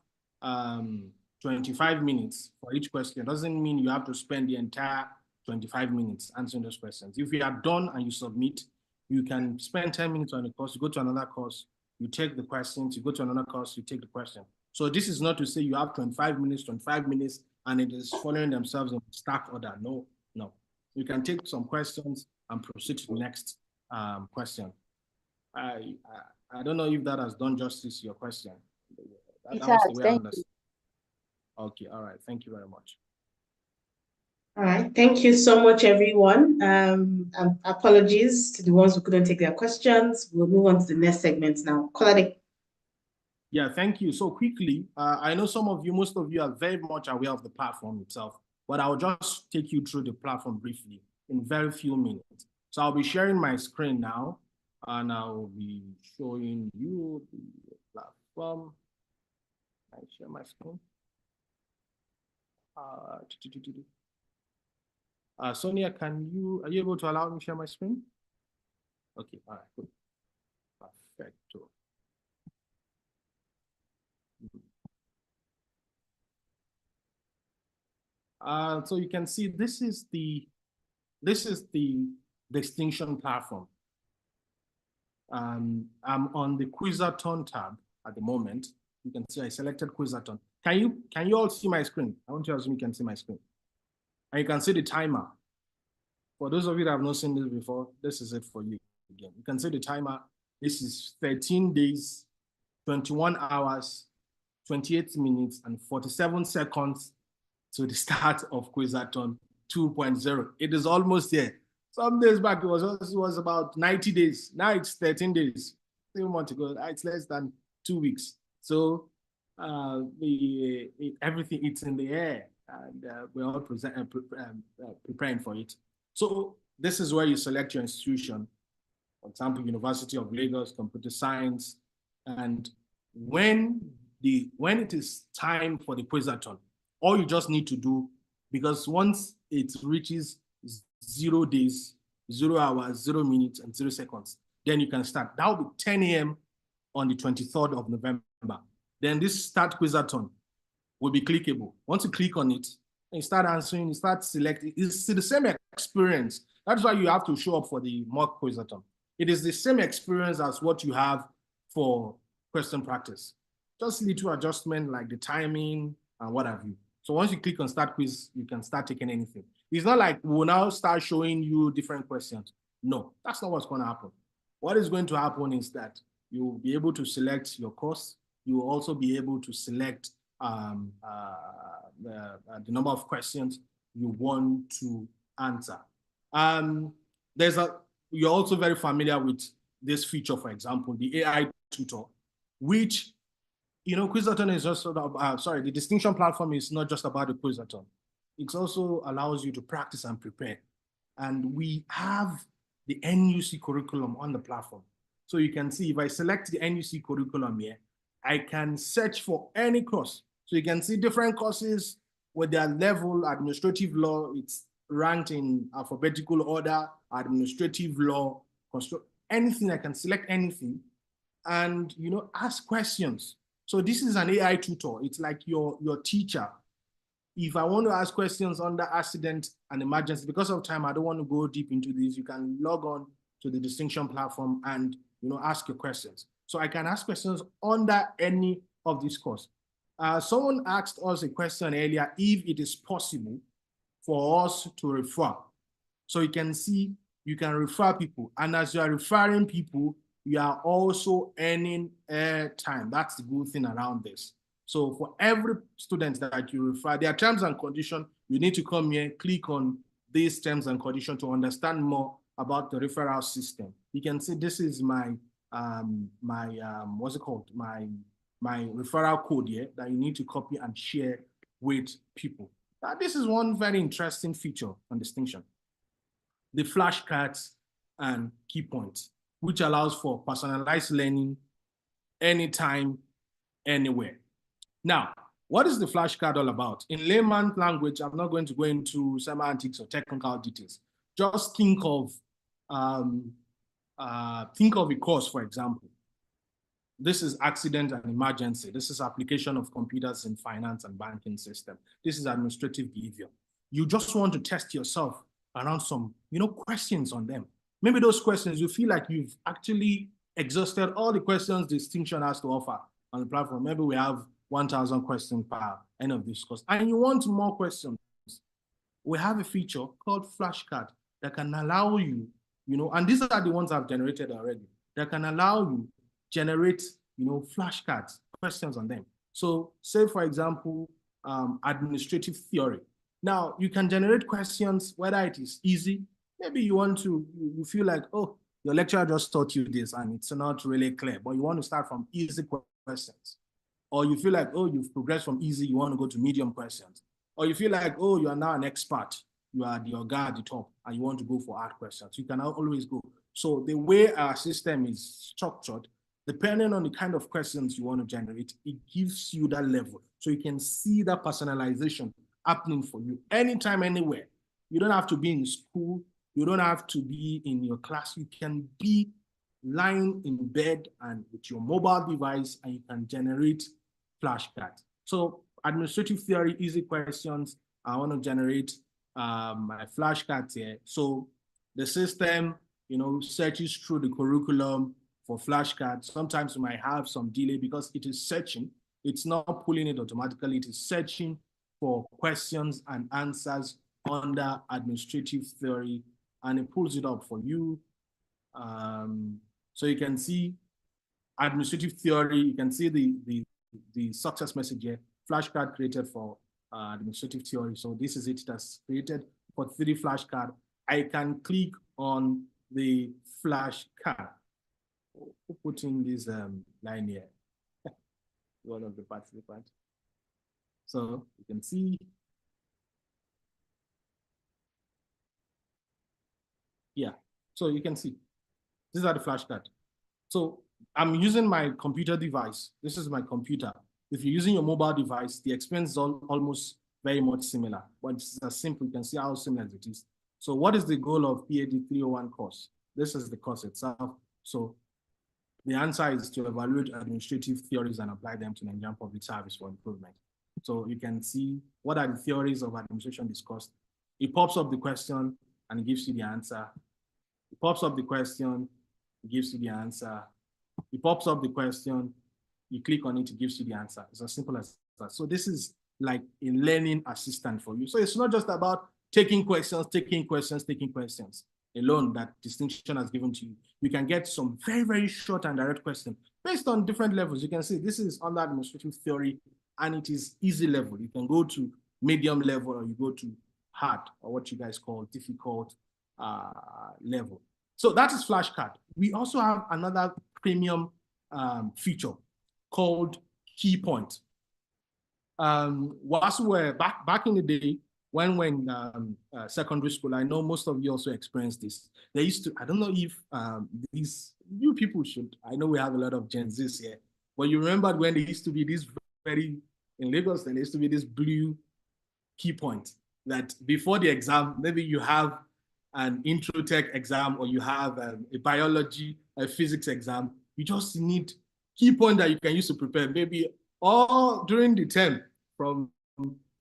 25 minutes for each question. Doesn't mean you have to spend the entire 25 minutes answering those questions. If you are done and you submit, you can spend 10 minutes on a course, you go to another course, you take the questions, you go to another course, you take the question. So this is not to say you have 25 minutes, and it is following themselves in stack order. No, no. You can take some questions and proceed to the next question. I don't know if that has done justice to your question. That was the way I understood. Okay, all right. Thank you very much. All right, thank you so much, everyone. Apologies to the ones who couldn't take their questions. We'll move on to the next segment now. Kolade. Yeah, thank you. So quickly, I know most of you are very much aware of the platform itself, but I'll just take you through the platform briefly in very few minutes. So I'll be sharing my screen now, and I'll be showing you the platform. I share my screen. Sonia, are you able to allow me to share my screen? Okay, all right, good. Perfecto. So you can see this is the distinction platform. I'm on the QuizAton tab at the moment. You can see I selected QuizAton. Can you all see my screen? I want you to assume you can see my screen. And you can see the timer. For those of you that have not seen this before, this is it for you again. You can see the timer. This is 13 days, 21 hours, 28 minutes, and 47 seconds to the start of QuizAton 2.0. It is almost there. Some days back, it was about 90 days. Now it's 13 days. 3 months ago, it's less than 2 weeks. So everything, it's in the air, and we're all preparing for it. So this is where you select your institution. For example, University of Lagos, Computer Science. And when it is time for the QuizAton, all you just need to do, because once it reaches 0 days, 0 hours, 0 minutes, and 0 seconds, then you can start. That will be 10 a.m. on the 23rd of November. Then this start QuizAton will be clickable. Once you click on it, and you start answering, you start selecting, it's the same experience. That's why you have to show up for the mock QuizAton. It is the same experience as what you have for question practice. Just little adjustment like the timing and what have you. So once you click on start quiz, you can start taking anything. It's not like we'll now start showing you different questions. No, that's not what's going to happen. What is going to happen is that you'll be able to select your course. You will also be able to select the number of questions you want to answer. You're also very familiar with this feature, for example, the AI tutor, which, QuizAton is just the distinction platform is not just about the QuizAton. It also allows you to practice and prepare. And we have the NUC curriculum on the platform. So you can see if I select the NUC curriculum here, I can search for any course. So you can see different courses with their level. Administrative law, it's ranked in alphabetical order, administrative law, anything. I can select anything and ask questions. So this is an AI tutor. It's like your teacher. If I want to ask questions under accident and emergency, because of time, I don't want to go deep into this. You can log on to the distinction platform and ask your questions. So I can ask questions under any of these courses. Someone asked us a question earlier, if it is possible for us to refer. So you can see, you can refer people. And as you are referring people, you are also earning airtime. That's the good thing around this. So for every student that you refer, there are terms and conditions. You need to come here, click on these terms and conditions to understand more about the referral system. You can see this is my what's it called? My referral code here that you need to copy and share with people. Now, this is one very interesting feature on distinction. The flashcards and key points, which allows for personalized learning anytime, anywhere. Now, what is the flashcard all about? In layman language, I'm not going to go into semantics or technical details. Just think of a course, for example. This is accident and emergency. This is application of computers in finance and banking system. This is administrative behavior. You just want to test yourself around some, questions on them. Maybe those questions, you feel like you've actually exhausted all the questions Distinction has to offer on the platform. Maybe we have 1,000 questions per end of this course, and you want more questions. We have a feature called flashcard that can allow you, and these are the ones I've generated already, that can allow you generate, flashcards, questions on them. So say, for example, administrative theory. Now, you can generate questions, whether it is easy. Maybe you feel like, oh, your lecturer just taught you this and it's not really clear, but you want to start from easy questions. Or you feel like, oh, you've progressed from easy, you want to go to medium questions. Or you feel like, oh, you are now an expert, you are your guy at the top, and you want to go for hard questions. You can always go. So the way our system is structured, depending on the kind of questions you want to generate, it gives you that level. So you can see that personalization happening for you anytime, anywhere. You don't have to be in school. You don't have to be in your class. You can be lying in bed and with your mobile device, and you can generate flashcards. So administrative theory, easy questions. I want to generate my flashcards here. So the system, searches through the curriculum for flashcards. Sometimes you might have some delay because it is searching. It's not pulling it automatically. It is searching for questions and answers under administrative theory, and it pulls it up for you. So you can see administrative theory. You can see the success message here, flashcard created for administrative theory. So this is it that's created for 3 flashcard. I can click on the flashcard. Who put in this line here? One of the participants. So you can see. Yeah, so you can see. These are the flashcards. So I'm using my computer device. This is my computer. If you're using your mobile device, the experience is almost very much similar, but it's as simple. You can see how similar it is. So what is the goal of PAD 301 course? This is the course itself. So the answer is to evaluate administrative theories and apply them to Nigerian public service for improvement. So you can see what are the theories of administration discussed. It pops up the question and it gives you the answer. It pops up the question, it gives you the answer. It pops up the question, you click on it, it gives you the answer. It's as simple as that. So this is like a learning assistant for you. So it's not just about taking questions alone that Distinction has given to you. You can get some very, very short and direct questions based on different levels. You can see this is under administrative theory and it is easy level. You can go to medium level or you go to hard, or what you guys call difficult level. So that is flashcard. We also have another premium feature called key point. Whilst we were back in the day, when secondary school, I know most of you also experienced this. They used to, I don't know if these new people should, I know we have a lot of Gen Zs here, but you remember when there used to be this in Lagos, there used to be this blue key point that before the exam, maybe you have an intro tech exam or you have a biology, a physics exam, you just need key point that you can use to prepare. Maybe all during the term, from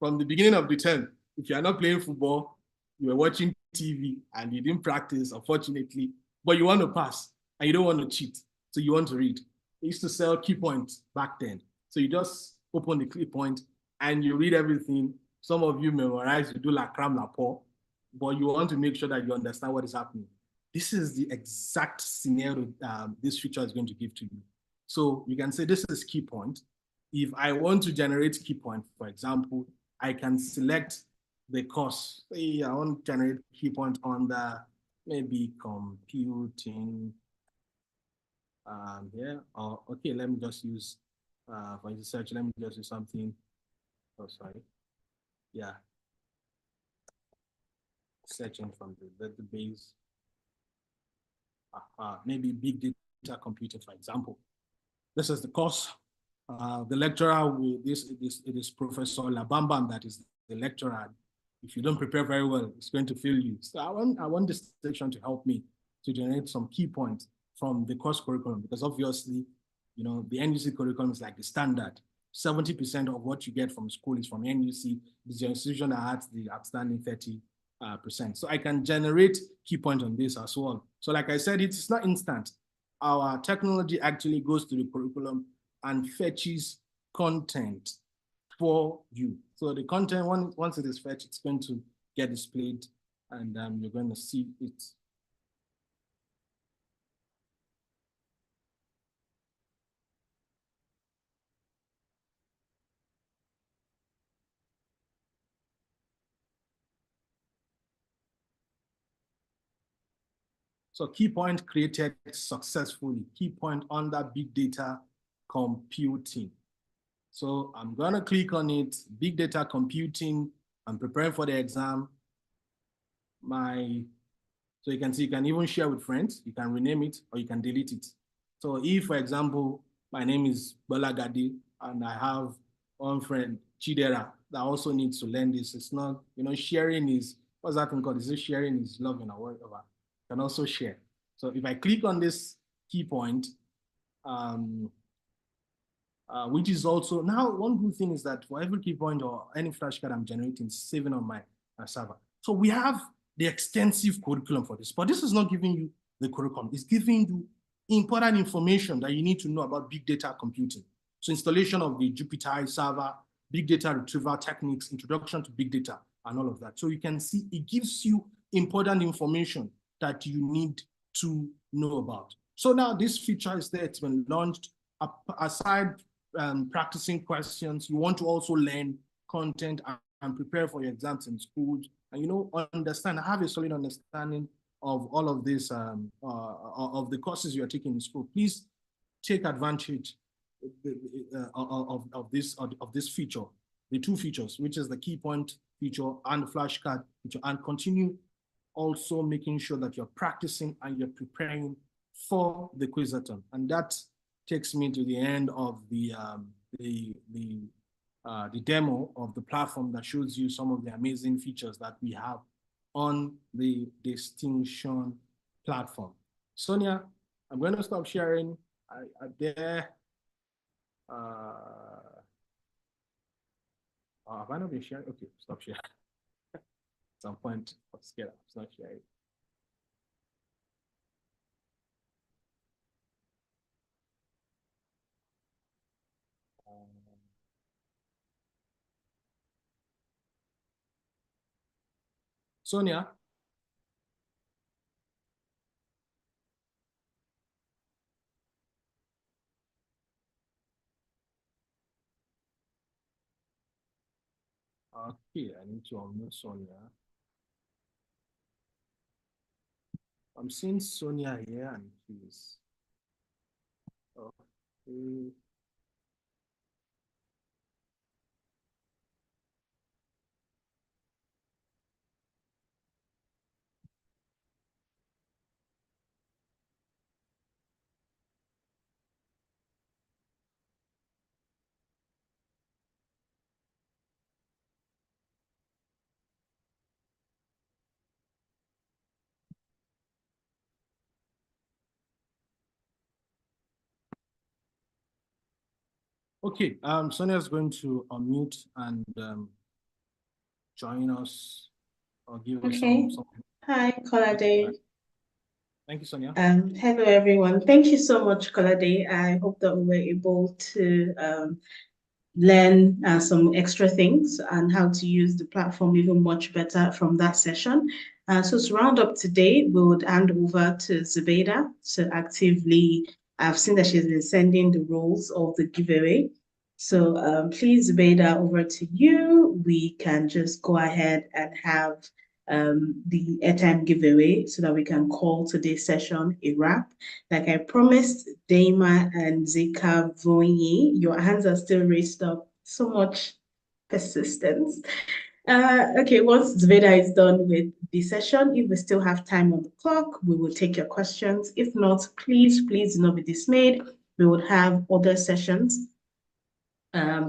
the beginning of the term, if you are not playing football, you were watching TV and you didn't practice, unfortunately, but you want to pass and you don't want to cheat, so you want to read. They used to sell key points back then. So you just open the key point and you read everything. Some of you memorize, you do la cram la pour, but you want to make sure that you understand what is happening. This is the exact scenario this feature is going to give to you. So you can say this is key point. If I want to generate key point, for example, I can select the course. Say I want to generate key point on the maybe computing here. Or okay, let me just use for the search. Let me just do something. Oh, sorry. Yeah. Searching from the database. Maybe big data computing, for example. This is the course. The lecturer, it is Professor Labambam that is the lecturer. If you don't prepare very well, it's going to fail you. So I want this section to help me to generate some key points from the course curriculum, because obviously You know, the NUC curriculum is like the standard. 70% of what you get from school is from NUC. It's your institution that has the outstanding 30%. So I can generate key points on this as well. So like I said, it's not instant. Our technology actually goes to the curriculum and fetches content for you. So the content, once it is fetched, it's going to get displayed, and you're going to see it. So key point created successfully, key point under big data computing. So I'm gonna click on it, big data computing. I'm preparing for the exam. So you can see, you can even share with friends, you can rename it or you can delete it. So if, for example, my name is Balagadi and I have one friend, Chidera, that also needs to learn this. It's not, you know, sharing is, what's that thing called? Is it sharing is loving or whatever? You can also share. So if I click on this key point, which is also, now one good thing is that for every key point or any flashcard I'm generating, it's saving on my server. So we have the extensive curriculum for this, but this is not giving you the curriculum. It's giving you important information that you need to know about big data computing. So installation of the Jupyter server, big data retrieval techniques, introduction to big data, and all of that. So you can see it gives you important information that you need to know about. So now this feature is there, it's been launched. Aside practicing questions, you want to also learn content and prepare for your exams in schools, and you know, understand, have a solid understanding of all of this, of the courses you are taking in school. Please take advantage of this feature, the two features, which is the key point feature and the flashcard feature, and continue also making sure that you're practicing and you're preparing for the Quizathon. And that takes me to the end of the demo of the platform that shows you some of the amazing features that we have on the Distinction platform. Sonia, I'm going to stop sharing. Have I not been sharing? Okay, stop sharing. At some point, I'll scale up, stop sharing. Sonia? Okay, I need to unmute Sonia. I'm seeing Sonia here and she's okay. Okay, Sonia is going to unmute and join us or give us Okay. some. Hi, Kolade. Thank you, Sonia. Hello, everyone. Thank you so much, Kolade. I hope that we were able to learn some extra things and how to use the platform even much better from that session. So to round up today, we would hand over to Zubeida to actively, I've seen that she's been sending the rules of the giveaway. So please, Zubeida, over to you. We can just go ahead and have the airtime giveaway so that we can call today's session a wrap. Like I promised, Dama and Zika Voye, your hands are still raised up. So much persistence. Okay, once Zveda is done with the session, if we still have time on the clock, we will take your questions. If not, please do not be dismayed. We would have other sessions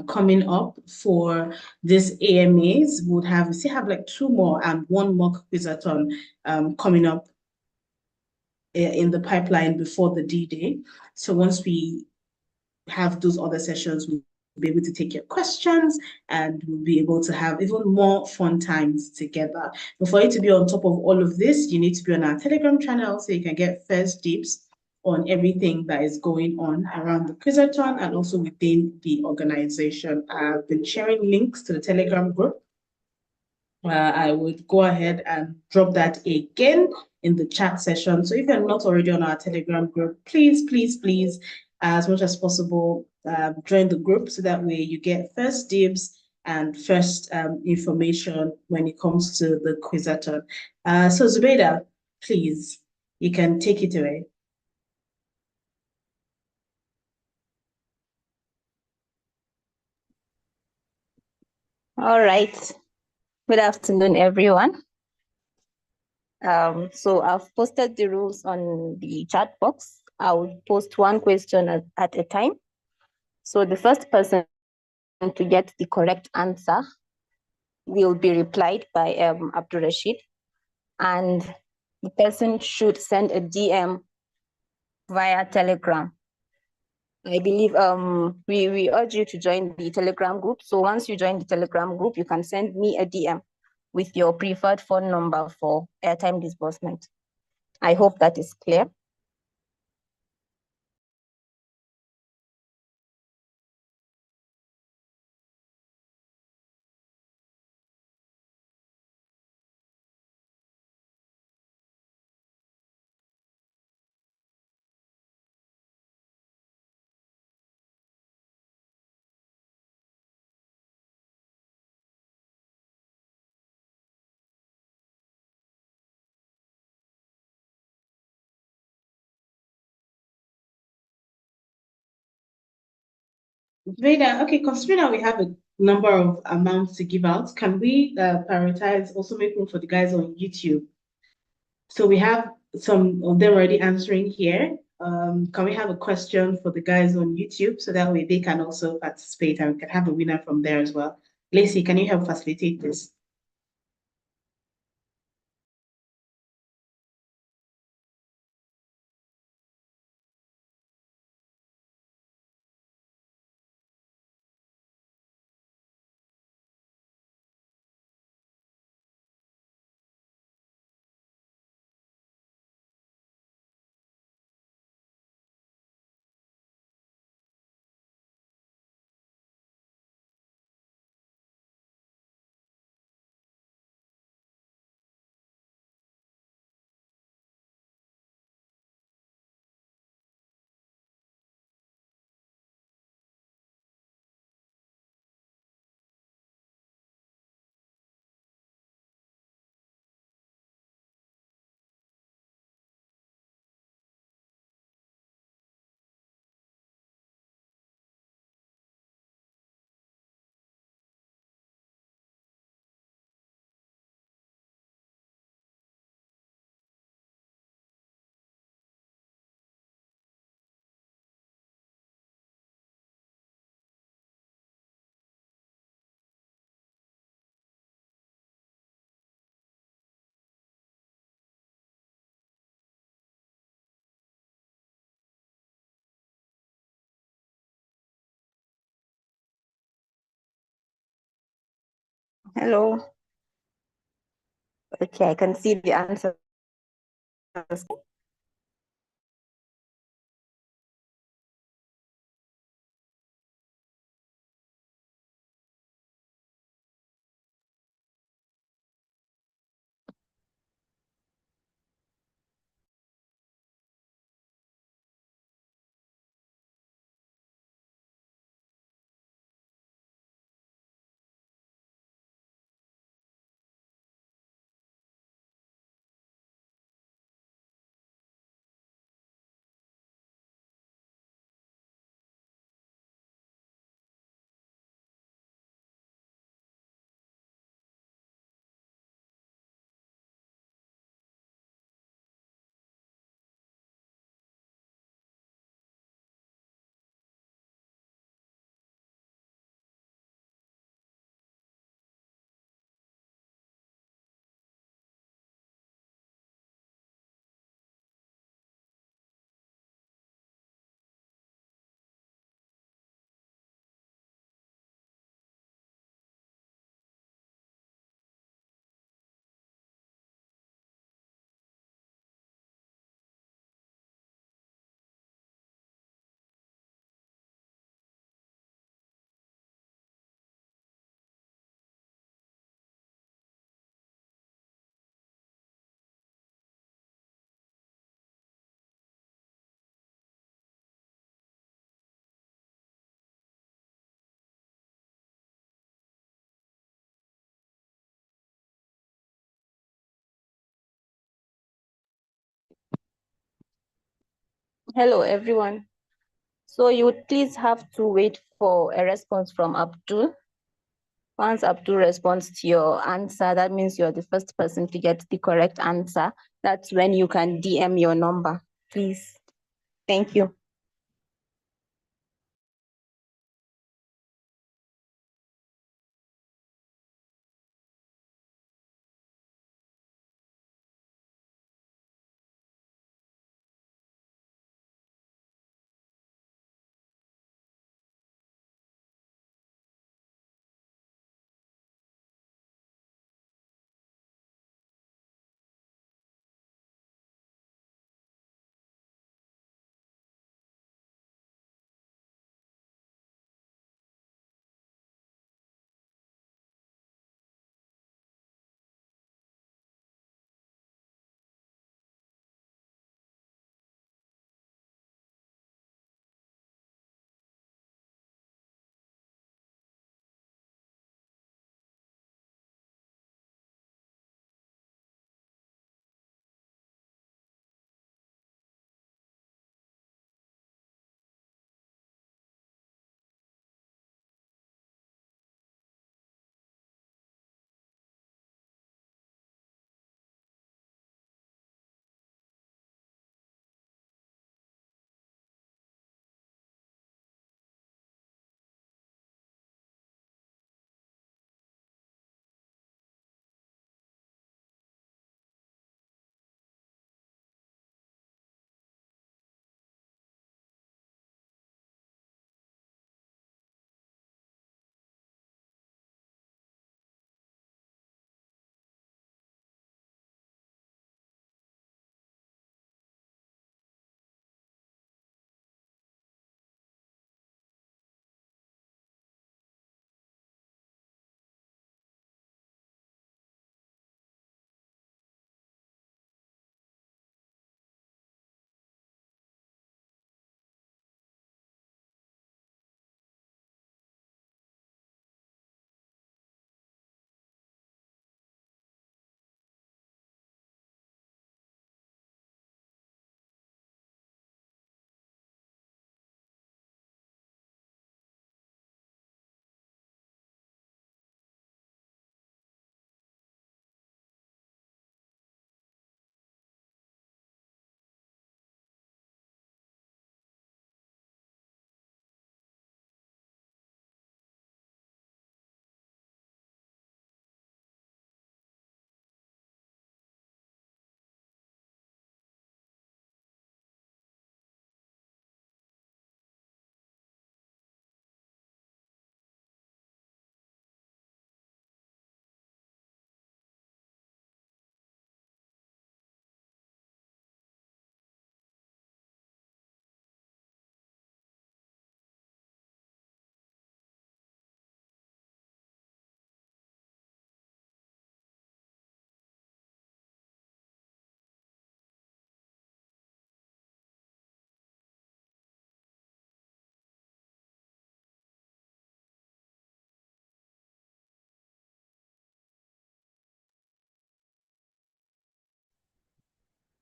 coming up for this AMAs. We still have like 2 more and 1 more Quizathon coming up in the pipeline before the D-Day. So once we have those other sessions, we'll be able to take your questions and we'll be able to have even more fun times together. But for you to be on top of all of this, you need to be on our Telegram channel so you can get first dibs on everything that is going on around the Quizathon and also within the organization. I've been sharing links to the Telegram group. I would go ahead and drop that again in the chat session. So if you're not already on our Telegram group, please, please, please, as much as possible, join the group so that way you get first dibs and first information when it comes to the Quizathon. So Zubeida, please, you can take it away. All right. Good afternoon, everyone. So I've posted the rules on the chat box. I'll post one question at a time. So the first person to get the correct answer will be replied by Abdul Rashid, and the person should send a DM via Telegram. I believe we urge you to join the Telegram group. So once you join the Telegram group, you can send me a DM with your preferred phone number for airtime disbursement. I hope that is clear. Veda, okay, considering that we have a number of amounts to give out, can we prioritize, also make room for the guys on YouTube? So we have some of them already answering here. Can we have a question for the guys on YouTube so that way they can also participate and we can have a winner from there as well? Lacey, can you help facilitate this? Hello. Okay, I can see the answers. Hello, everyone. So you would please have to wait for a response from Abdul. Once Abdul responds to your answer, that means you're the first person to get the correct answer. That's when you can DM your number, please. Thank you.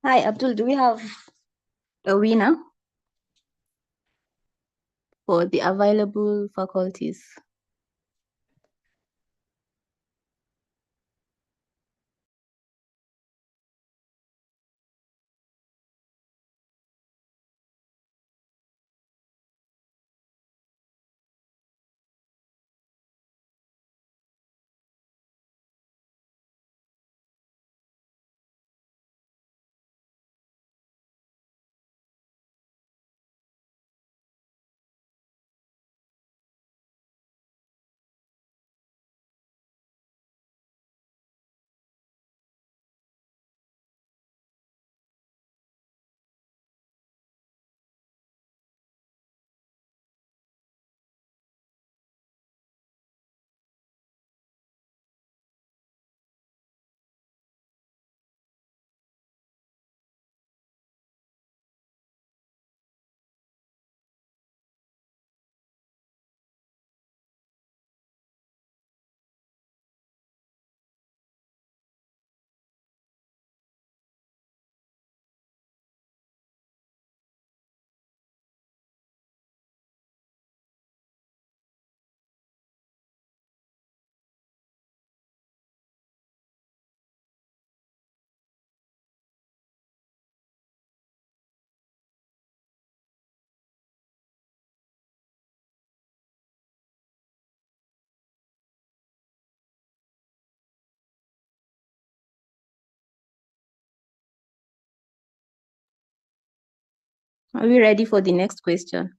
Hi, Abdul. Do we have a winner for the available faculties? Are we ready for the next question?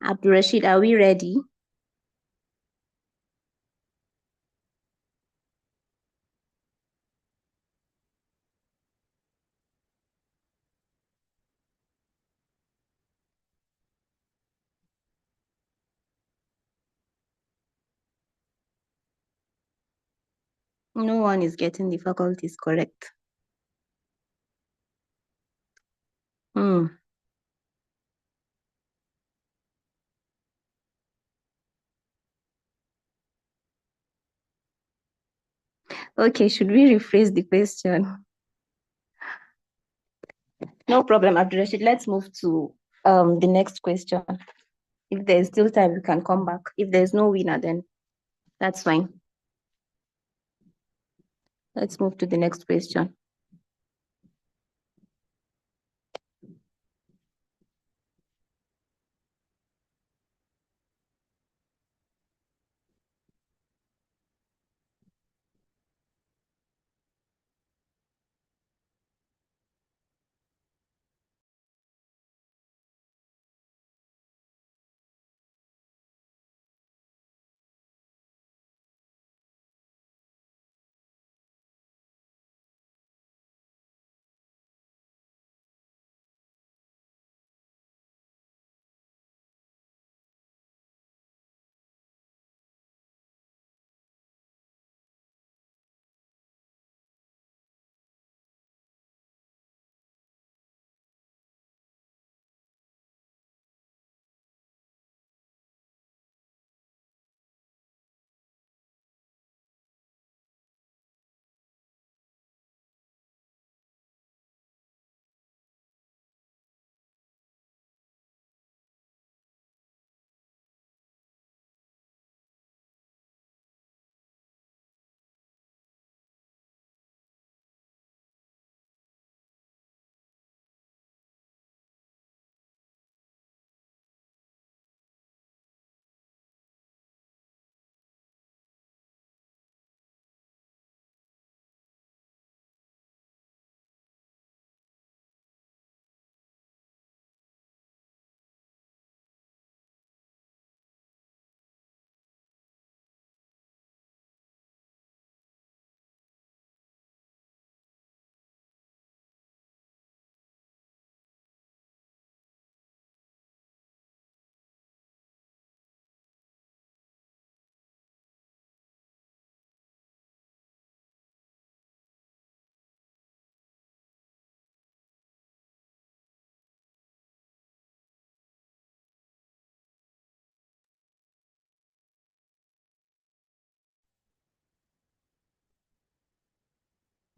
Abdul Rashid, are we ready? No one is getting the faculties correct. Okay, should we rephrase the question? No problem, Abdul Rashid. Let's move to the next question. If there's still time, we can come back. If there's no winner, then that's fine. Let's move to the next question.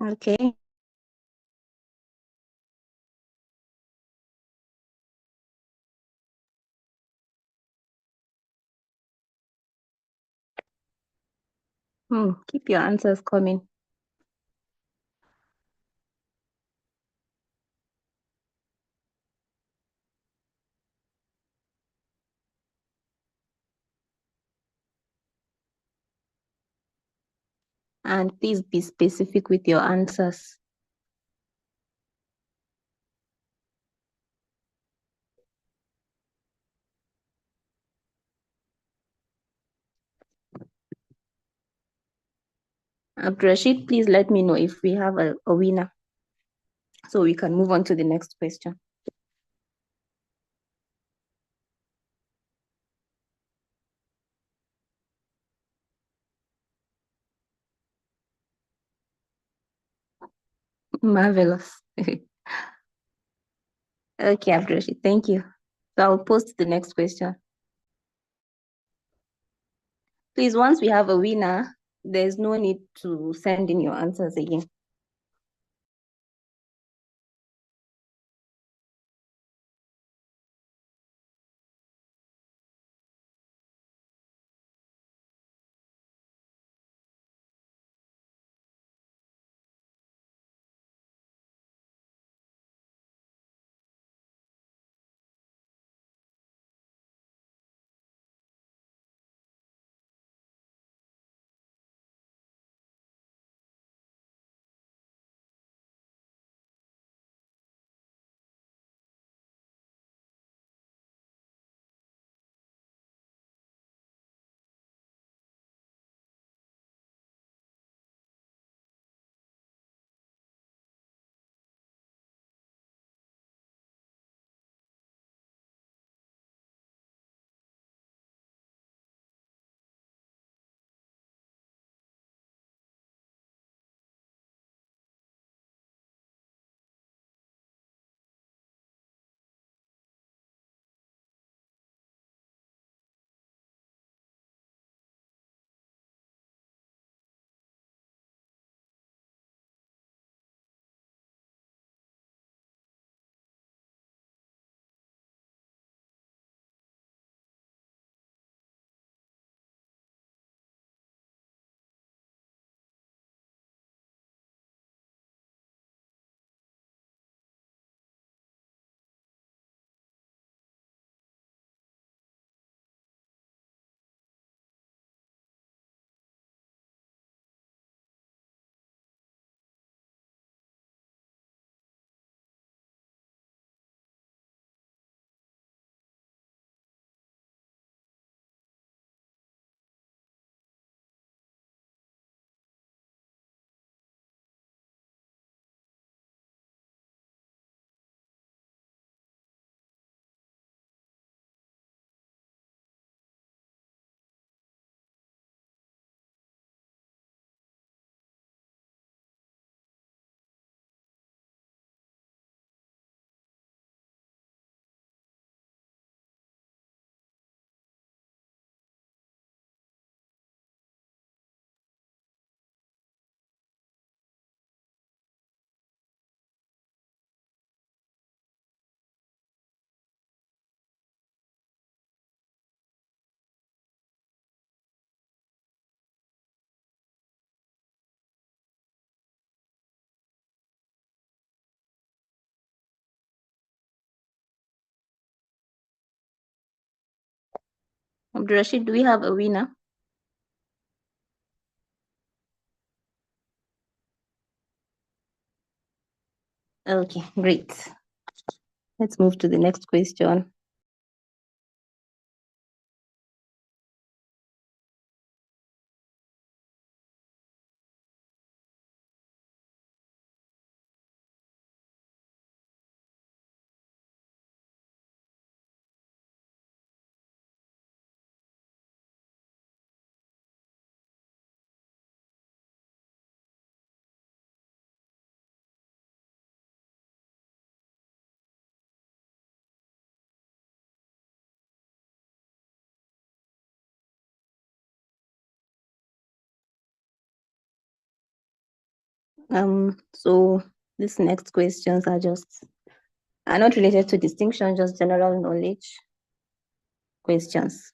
Okay. Keep your answers coming. And please be specific with your answers. Abdul Rashid, please let me know if we have a winner so we can move on to the next question. Marvelous. Okay, Abdul Rashid, thank you. So I'll post the next question. Please, once we have a winner, there's no need to send in your answers again. Abdurrashid, do we have a winner? Okay, great. Let's move to the next question. So these next questions are not related to distinction, just general knowledge questions.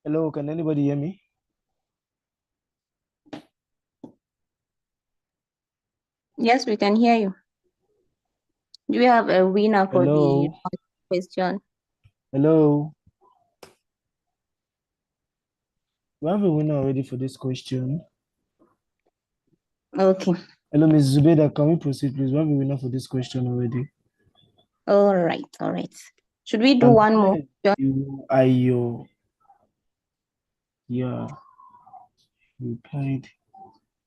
Hello, can anybody hear me? Yes, we can hear you. Do we have a winner for the Hello, question? hello. We have a winner already for this question. Okay. Hello, Ms. Zubeda, can we proceed, please? We have a winner for this question already. All right, all right. Should we do And one more? you are your, yeah, you replied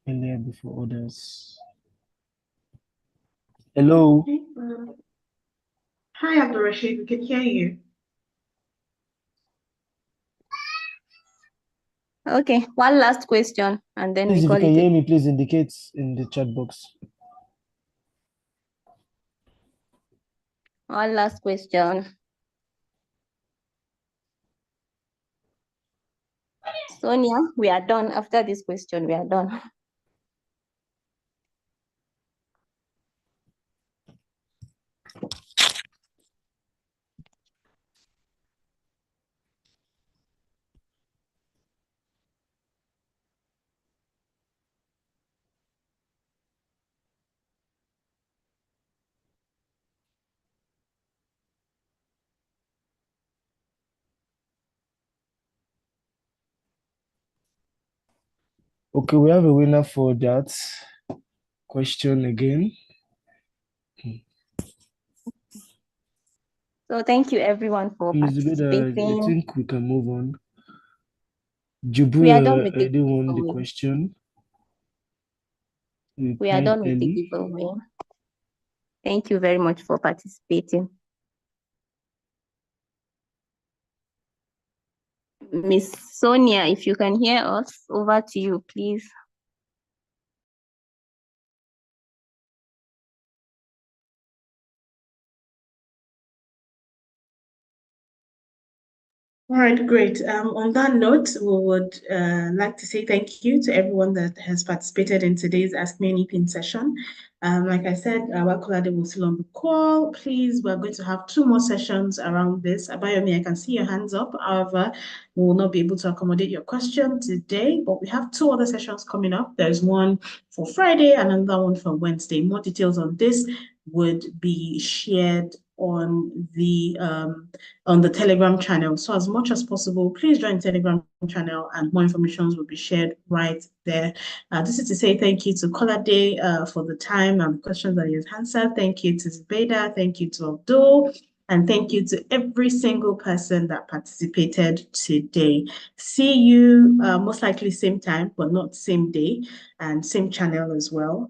earlier before others. Hello. Hi, Abdurrashid. We can hear you. Okay, one last question, and then Please, we if you call can it. hear me, please indicate in the chat box. One last question. Sonia, we are done. After this question, we are done. Okay, we have a winner for that question again. So thank you everyone for Ms. Zubeda, I participating. think we can move on. We are done Jubril with the already won the giveaway. question. We are Replied done with the early. giveaway. Thank you very much for participating. Miss Sonia, if you can hear us, over to you, please. All right, great. On that note, we would like to say thank you to everyone that has participated in today's Ask Me Anything session. Like I said, Wakolade will still on the call. Please, we're going to have 2 more sessions around this. Abayomi, I can see your hands up. However, we will not be able to accommodate your question today, but we have 2 other sessions coming up. There's one for Friday and another one for Wednesday. More details on this would be shared on the Telegram channel. So as much as possible, please join the Telegram channel and more information will be shared right there. This is to say thank you to Kolade for the time and the questions that he has answered. Thank you to Zubeda. Thank you to Abdul. And thank you to every single person that participated today. See you most likely same time, but not same day, and same channel as well.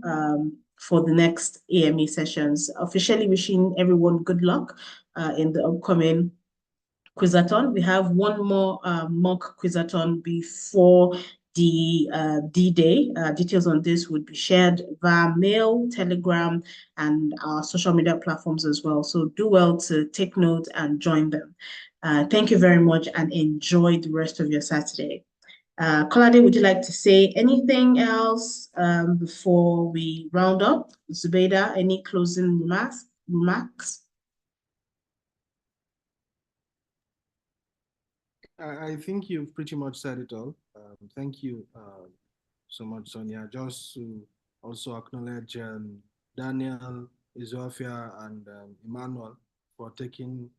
For the next AME sessions. Officially wishing everyone good luck in the upcoming Quizathon. We have one more mock Quizathon before the D-Day. Details on this would be shared via mail, Telegram, and our social media platforms as well. So do well to take note and join them. Thank you very much and enjoy the rest of your Saturday. Kolade, would you like to say anything else before we round up? Zubeida, any closing remarks? I think you've pretty much said it all. Thank you so much, Sonia. Just to also acknowledge Daniel, Isofia, and Emmanuel for taking,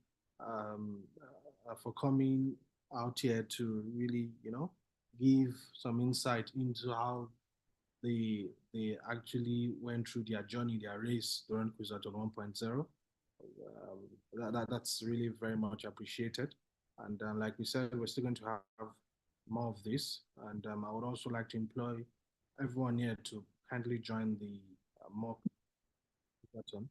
for coming out here to really, give some insight into how they actually went through their journey, their race during QuizAton 1.0. That's really very much appreciated. And like we said, we're still going to have more of this. And I would also like to employ everyone here to kindly join the mock QuizAton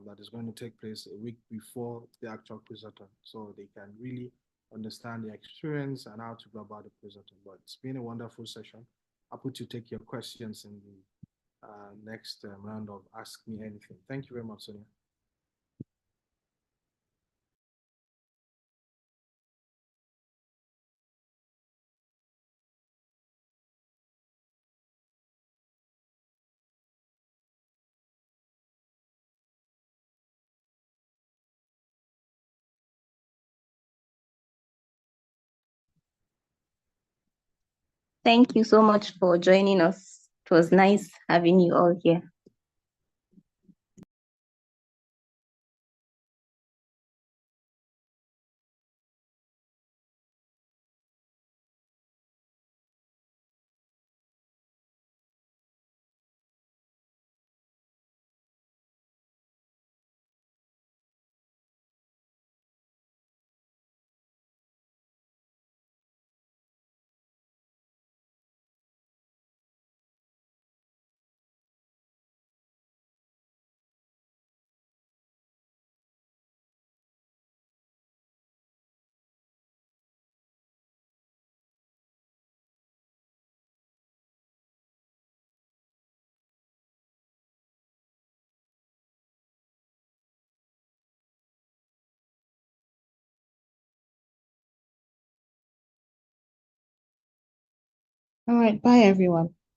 that is going to take place a week before the actual QuizAton, so they can really understand the experience and how to go about the QuizAton. But it's been a wonderful session. I'll put you take your questions in the next round of Ask Me Anything. Thank you very much, Sonia. Thank you so much for joining us. It was nice having you all here. All right, bye everyone.